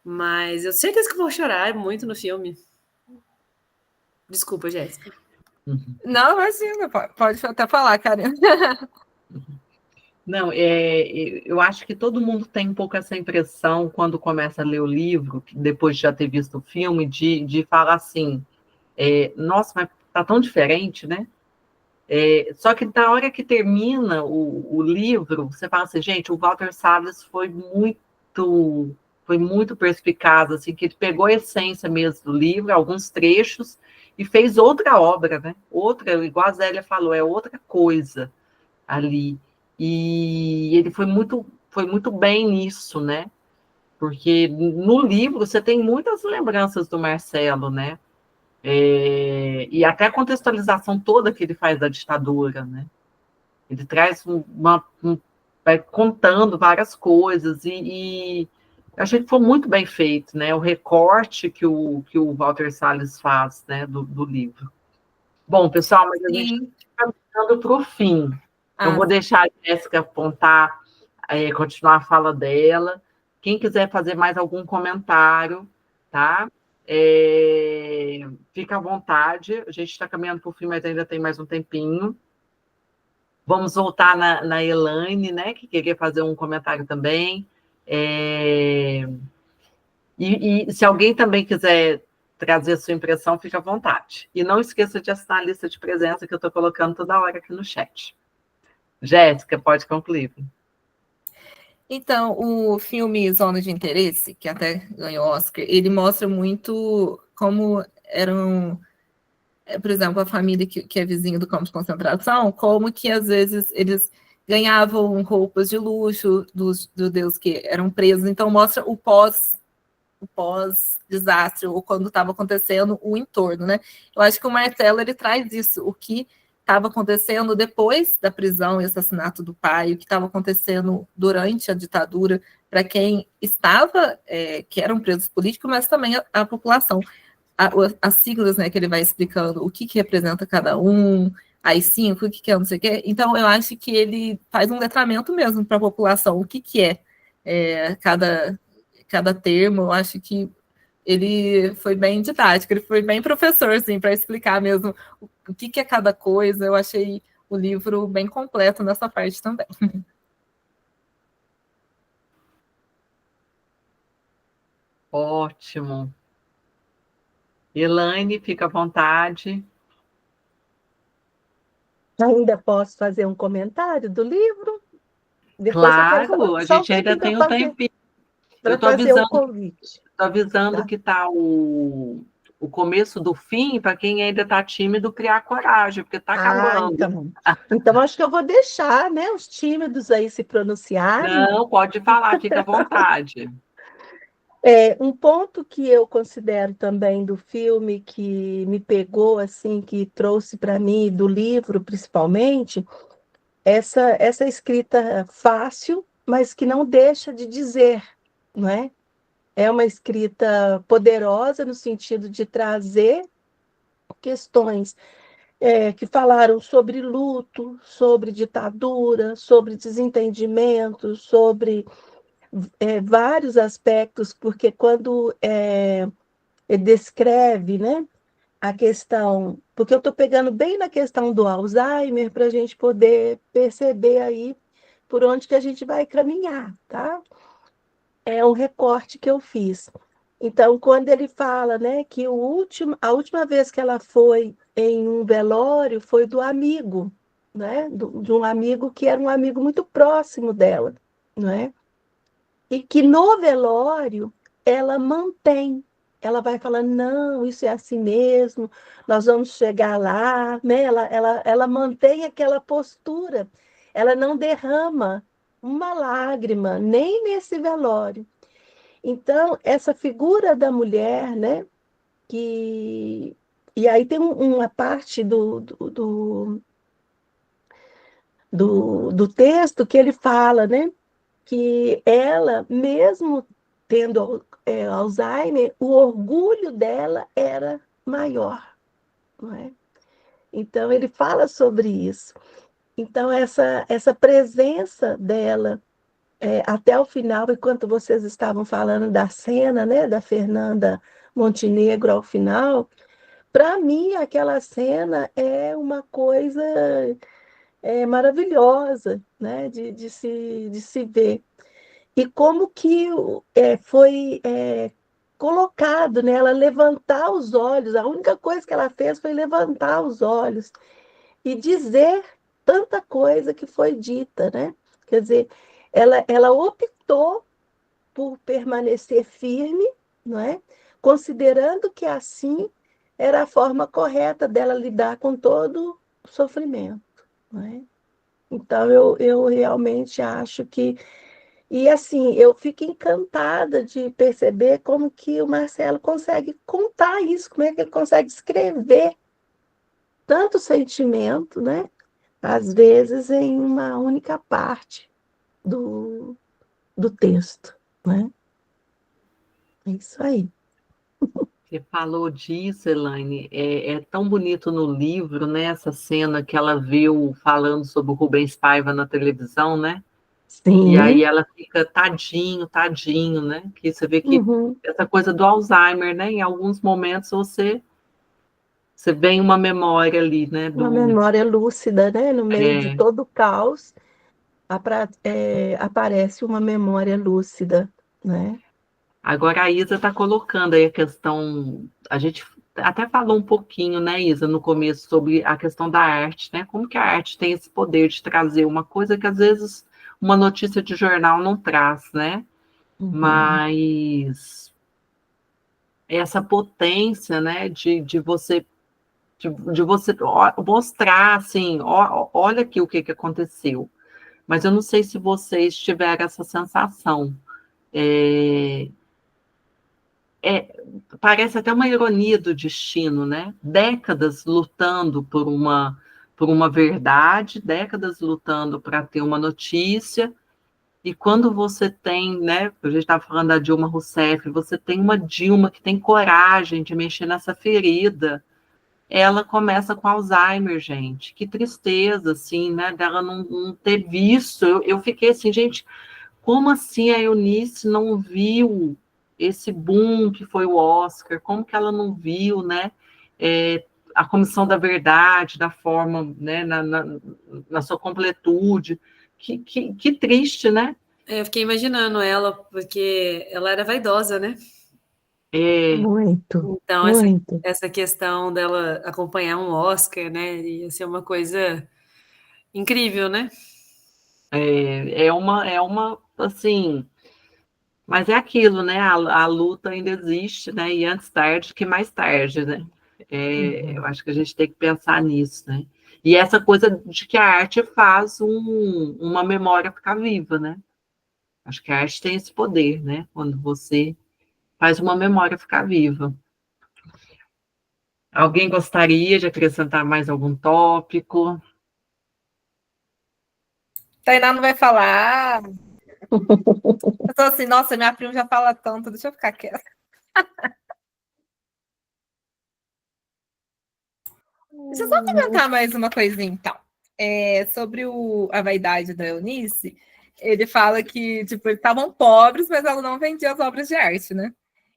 S8: Mas eu tenho certeza que eu vou chorar muito no filme. Desculpa, Jéssica.
S4: Não, imagina, pode até falar, Karen.
S1: Não, eu acho que todo mundo tem um pouco essa impressão quando começa a ler o livro, depois de já ter visto o filme, de falar assim, nossa, mas tá tão diferente, né? Só que na hora que termina o livro, você fala assim, gente, o Walter Salles foi muito perspicaz, assim, que ele pegou a essência mesmo do livro, alguns trechos, e fez outra obra, né? Outra, igual a Zélia falou, é outra coisa ali. E ele foi muito bem nisso, né? Porque no livro você tem muitas lembranças do Marcelo, né? E até a contextualização toda que ele faz da ditadura, né? Ele traz vai contando várias coisas e eu achei que foi muito bem feito, né? O recorte que o Walter Salles faz, né? Do livro. Bom, pessoal, mas a gente está caminhando para o fim. Eu vou deixar a Jéssica apontar, continuar a fala dela. Quem quiser fazer mais algum comentário, tá? Fica à vontade. A gente está caminhando para o fim, mas ainda tem mais um tempinho. Vamos voltar na Elaine, né? Que queria fazer um comentário também. E se alguém também quiser trazer a sua impressão, fique à vontade. E não esqueça de assinar a lista de presença que eu estou colocando toda hora aqui no chat. Jéssica, pode concluir.
S4: Então, o filme Zona de Interesse, que até ganhou Oscar, ele mostra muito como eram, por exemplo, a família que é vizinha do campo de concentração, como que às vezes eles ganhavam roupas de luxo dos judeus que eram presos. Então, mostra o pós-desastre, ou quando estava acontecendo o entorno, né? Eu acho que o Marcelo, ele traz isso, o que estava acontecendo depois da prisão e assassinato do pai, o que estava acontecendo durante a ditadura, para quem estava, que eram presos políticos, mas também a população. As siglas, né, que ele vai explicando o que representa cada um, as cinco, o que é não sei o quê. Então, eu acho que ele faz um letramento mesmo para a população, o que é cada termo. Eu acho que ele foi bem didático, ele foi bem professor, assim, para explicar mesmo o que é cada coisa. Eu achei o livro bem completo nessa parte também.
S1: Ótimo. Elaine, fica à vontade.
S9: Ainda posso fazer um comentário do livro? Depois
S1: claro, a gente ainda tem um tempinho.
S9: Para fazer o convite.
S1: Estou avisando que está o começo do fim, para quem ainda está tímido, criar coragem, porque está acabando.
S9: Então, acho que eu vou deixar, né, os tímidos aí se pronunciarem.
S1: Não, pode falar, fica à vontade.
S9: Um ponto que eu considero também do filme que me pegou, assim, que trouxe para mim, do livro principalmente, essa escrita fácil, mas que não deixa de dizer, não é? É uma escrita poderosa no sentido de trazer questões que falaram sobre luto, sobre ditadura, sobre desentendimento, sobre vários aspectos, porque quando ele descreve, né, a questão, porque eu estou pegando bem na questão do Alzheimer para a gente poder perceber aí por onde que a gente vai caminhar, tá? É um recorte que eu fiz. Então, quando ele fala, né, que a última vez que ela foi em um velório foi do amigo, né, de um amigo que era um amigo muito próximo dela, não é? E que no velório ela ela vai falando, não, isso é assim mesmo, nós vamos chegar lá, né? Ela mantém aquela postura, ela não derrama uma lágrima, nem nesse velório. Então, essa figura da mulher, né? E aí tem uma parte do texto, que ele fala, né, que ela, mesmo tendo Alzheimer, o orgulho dela era maior, não é? Então, ele fala sobre isso. Então, essa presença dela até o final, enquanto vocês estavam falando da cena, né, da Fernanda Montenegro ao final, para mim, aquela cena é uma coisa maravilhosa, né, de se ver. E como que foi colocado nela levantar os olhos, a única coisa que ela fez foi levantar os olhos e dizer tanta coisa que foi dita, né? Quer dizer, ela optou por permanecer firme, não é? Considerando que assim era a forma correta dela lidar com todo o sofrimento, não é? Então, eu realmente acho que... E, assim, eu fico encantada de perceber como que o Marcelo consegue contar isso, como é que ele consegue escrever tanto sentimento, né? Às vezes em uma única parte do texto, né? É isso aí.
S1: Você falou disso, Elaine, é tão bonito no livro, né? Essa cena que ela viu falando sobre o Rubens Paiva na televisão, né? E aí
S9: Sim.
S1: ela fica tadinho, tadinho, né? Que você vê que
S9: Uhum.
S1: essa coisa do Alzheimer, né? Em alguns momentos você vem uma memória ali, né?
S9: Uma memória lúcida, né? No meio de
S1: É,
S9: todo o caos, aparece uma memória lúcida, né?
S1: Agora a Isa está colocando aí a questão, a gente até falou um pouquinho, né, Isa, no começo, sobre a questão da arte, né? Como que a arte tem esse poder de trazer uma coisa que às vezes uma notícia de jornal não traz, né?
S9: Uhum.
S1: Mas essa potência, né, de você de você mostrar assim, olha aqui o que aconteceu. Mas eu não sei se vocês tiveram essa sensação. É, parece até uma ironia do destino, né? Décadas lutando por uma verdade, décadas lutando para ter uma notícia, e quando você tem, né? A gente estava falando da Dilma Rousseff, você tem uma Dilma que tem coragem de mexer nessa ferida, ela começa com Alzheimer, gente. Que tristeza, assim, né? Dela não ter visto. Eu fiquei assim, gente, como assim a Eunice não viu esse boom que foi o Oscar? Como que ela não viu, né? A Comissão da Verdade, da forma, né? Na sua completude. Que triste, né?
S8: Eu fiquei imaginando ela, porque ela era vaidosa, né?
S9: Muito,
S8: Então,
S9: muito.
S8: essa questão dela acompanhar um Oscar, né? Ia ser uma coisa incrível, né?
S1: Assim, mas é aquilo, né? A luta ainda existe, né? E antes tarde que mais tarde, né? Eu acho que a gente tem que pensar nisso, né? E essa coisa de que a arte faz uma memória ficar viva, né? Acho que a arte tem esse poder, né? Quando você faz uma memória ficar viva. Alguém gostaria de acrescentar mais algum tópico?
S4: Tainá não vai falar. Eu tô assim, nossa, minha prima já fala tanto, deixa eu ficar quieta. Deixa eu só comentar mais uma coisinha, então. Sobre a vaidade da Eunice, ele fala que, tipo, eles estavam pobres, mas ela não vendia as obras de arte, né?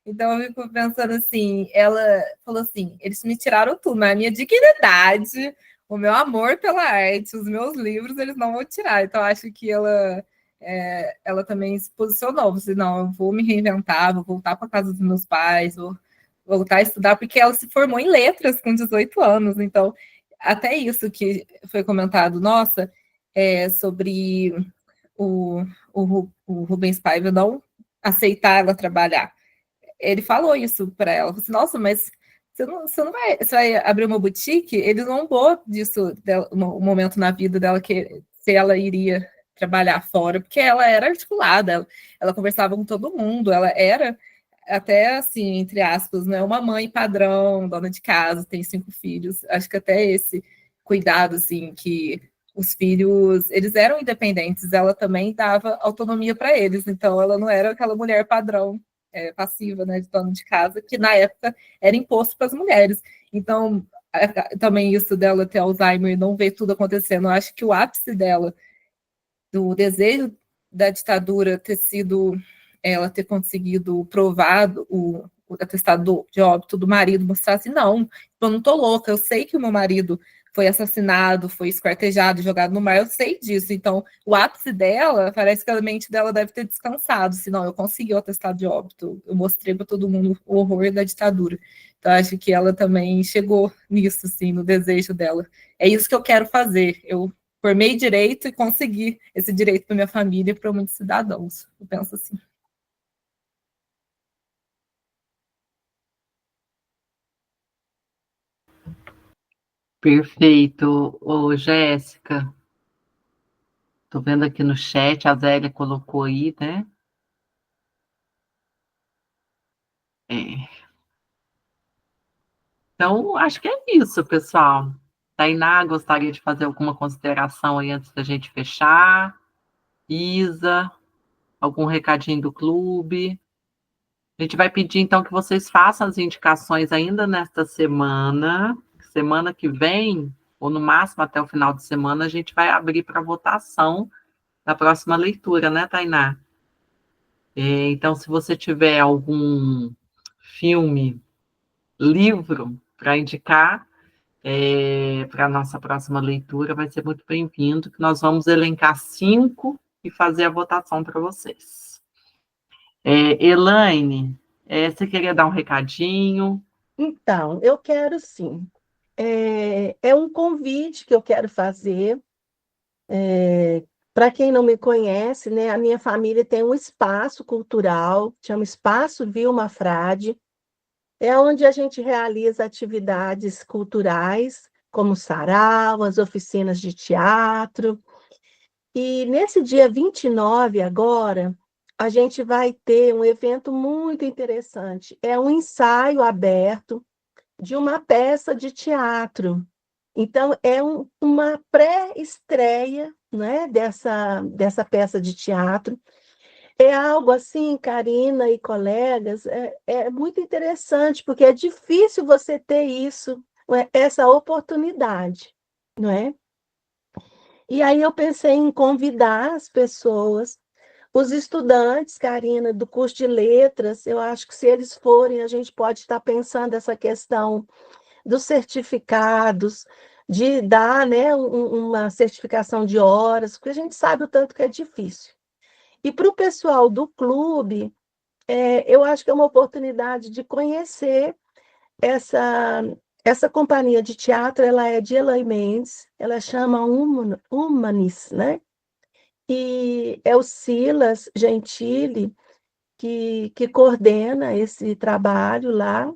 S4: Então eu fico pensando assim, ela falou assim, eles me tiraram tudo, mas a minha dignidade, o meu amor pela arte, os meus livros, eles não vão tirar. Então eu acho que ela também se posicionou, você não, eu vou me reinventar, vou voltar para a casa dos meus pais, vou voltar a estudar, porque ela se formou em letras com 18 anos, então até isso que foi comentado, nossa, sobre o Rubens Paiva não aceitar ela trabalhar. Ele falou isso para ela, falou assim, nossa, mas você vai abrir uma boutique? Ele zombou disso, no momento na vida dela, que se ela iria trabalhar fora, porque ela era articulada, ela conversava com todo mundo, ela era até assim, entre aspas, né, uma mãe padrão, dona de casa, tem 5 filhos. Acho que até esse cuidado assim que os filhos, eles eram independentes, ela também dava autonomia para eles, então ela não era aquela mulher padrão, passiva, né, de dona de casa, que na época era imposto para as mulheres. Então, também isso dela ter Alzheimer e não ver tudo acontecendo, eu acho que o ápice dela, do desejo da ditadura ter sido, ela ter conseguido provar o atestado de óbito do marido, mostrar assim, não, eu não tô louca, eu sei que o meu marido foi assassinado, foi esquartejado, jogado no mar, eu sei disso. Então, o ápice dela, parece que a mente dela deve ter descansado, senão eu consegui o atestado de óbito, eu mostrei para todo mundo o horror da ditadura. Então, acho que ela também chegou nisso, assim, no desejo dela. É isso que eu quero fazer, eu formei direito e consegui esse direito para minha família e para muitos cidadãos. Eu penso assim.
S1: Perfeito. Ô, Jéssica, tô vendo aqui no chat, a Zélia colocou aí, né? Então, acho que é isso, pessoal. Tainá, gostaria de fazer alguma consideração aí antes da gente fechar? Isa, algum recadinho do clube? A gente vai pedir, então, que vocês façam as indicações ainda nesta semana. Semana que vem, ou no máximo até o final de semana, a gente vai abrir para votação da próxima leitura, né, Tainá? Então, se você tiver algum filme, livro para indicar para a nossa próxima leitura, vai ser muito bem-vindo, que nós vamos elencar 5 e fazer a votação para vocês. Elaine, você queria dar um recadinho?
S9: Então, eu quero sim. É um convite que eu quero fazer. Para quem não me conhece, né, a minha família tem um espaço cultural, chama Espaço Vilma Frade, é onde a gente realiza atividades culturais, como sarau, as oficinas de teatro. E nesse dia 29 agora, a gente vai ter um evento muito interessante. É um ensaio aberto de uma peça de teatro. Então, é uma pré-estreia, né, dessa peça de teatro. É algo assim, Karina e colegas, é muito interessante, porque é difícil você ter isso, essa oportunidade, não é? E aí eu pensei em convidar as pessoas, os estudantes, Karina, do curso de letras, eu acho que se eles forem, a gente pode estar pensando essa questão dos certificados, de dar, né, uma certificação de horas, porque a gente sabe o tanto que é difícil. E para o pessoal do clube, eu acho que é uma oportunidade de conhecer essa companhia de teatro. Ela é de Elaine Mendes, ela chama Humanis, né? E é o Silas Gentili que coordena esse trabalho lá,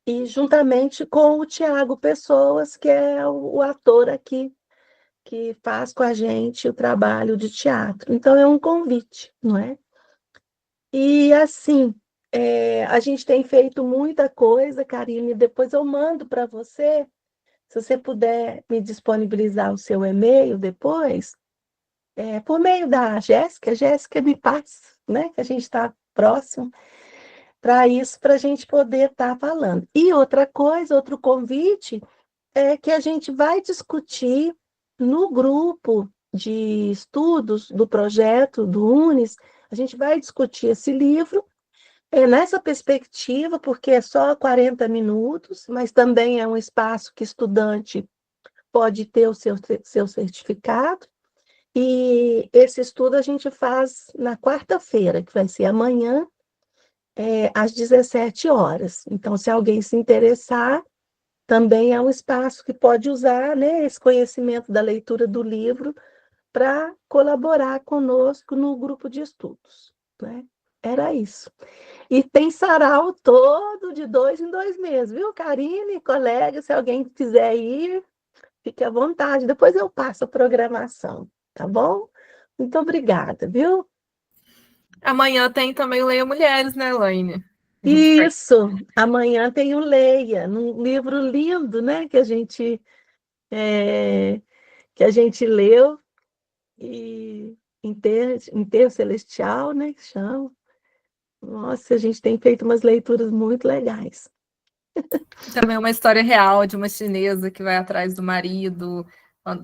S9: e juntamente com o Tiago Pessoas, que é o ator aqui, que faz com a gente o trabalho de teatro. Então, é um convite, não é? E, assim, a gente tem feito muita coisa, Karine, depois eu mando para você, se você puder me disponibilizar o seu e-mail depois, por meio da Jéssica me passa, né? Que a gente está próximo para isso, para a gente poder estar falando. E outra coisa, outro convite, é que a gente vai discutir no grupo de estudos do projeto do UNES, a gente vai discutir esse livro nessa perspectiva, porque é só 40 minutos, mas também é um espaço que estudante pode ter o seu certificado. E esse estudo a gente faz na quarta-feira, que vai ser amanhã, às 17 horas. Então, se alguém se interessar, também é um espaço que pode usar, né, esse conhecimento da leitura do livro para colaborar conosco no grupo de estudos, né? Era isso. E tem sarau todo de 2 em 2 meses, viu, Karine, colega? Se alguém quiser ir, fique à vontade. Depois eu passo a programação, tá bom? Muito obrigada, viu?
S4: Amanhã tem também o Leia Mulheres, né, Elaine?
S9: Isso, amanhã tem o Leia, um livro lindo, né, que a gente que a gente leu, e Enterro Celestial, né, que chama. Nossa, a gente tem feito umas leituras muito legais.
S4: Também uma história real de uma chinesa que vai atrás do marido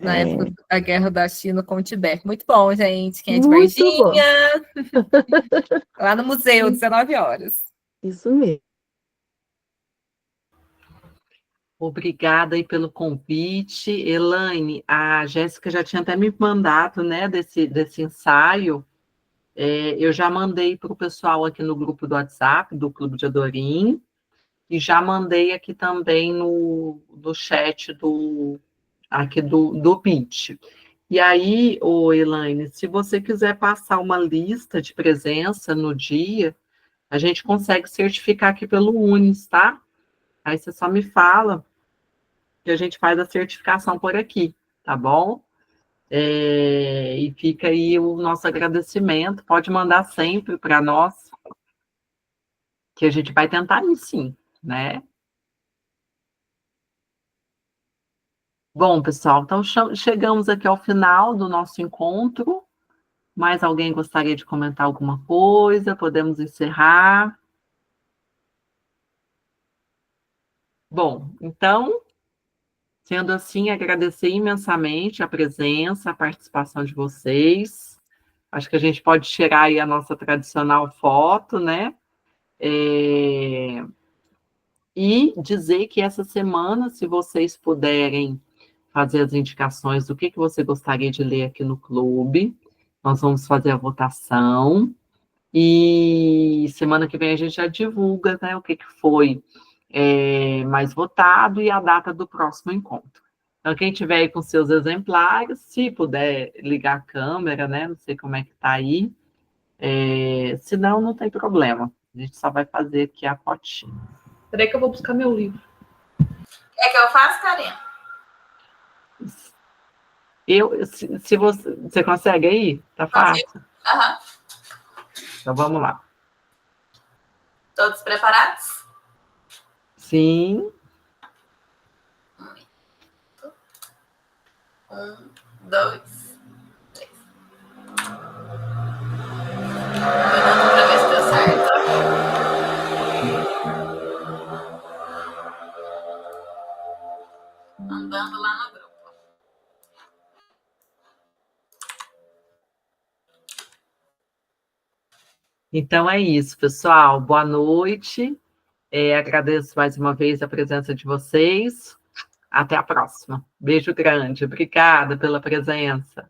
S4: na época da guerra da China com o Tibete. Muito bom, gente. Quem é de
S9: Muito bom.
S4: Varginha? Lá no museu, 19 horas.
S9: Isso mesmo.
S1: Obrigada aí pelo convite. Elaine, a Jéssica já tinha até me mandado, né, desse ensaio. Eu já mandei para o pessoal aqui no grupo do WhatsApp, do Clube de Adorim, e já mandei aqui também no chat aqui do Pitch. E aí, Elaine, se você quiser passar uma lista de presença no dia, a gente consegue certificar aqui pelo Unis, tá? Aí você só me fala que a gente faz a certificação por aqui, tá bom? E fica aí o nosso agradecimento. Pode mandar sempre para nós, que a gente vai tentar ir sim, né? Bom, pessoal, então chegamos aqui ao final do nosso encontro. Mais alguém gostaria de comentar alguma coisa? Podemos encerrar? Bom, então, sendo assim, agradecer imensamente a presença, a participação de vocês. Acho que a gente pode tirar aí a nossa tradicional foto, né? E dizer que essa semana, se vocês puderem fazer as indicações do que você gostaria de ler aqui no clube, nós vamos fazer a votação. E semana que vem a gente já divulga, né, o que foi mais votado e a data do próximo encontro. Então, quem tiver aí com seus exemplares, se puder ligar a câmera, né? Não sei como é que tá aí. Se não, não tem problema. A gente só vai fazer aqui a fotinha.
S5: Peraí que eu vou buscar meu livro.
S2: É que eu faço, Karina?
S1: Se você consegue aí? Tá fácil?
S2: Aham.
S1: Então, vamos lá.
S2: Todos preparados?
S1: Sim.
S2: 1, 2, 3. Para ver se deu certo. Andando lá no grupo.
S1: Então é isso, pessoal. Boa noite. Agradeço mais uma vez a presença de vocês. Até a próxima. Beijo grande. Obrigada pela presença.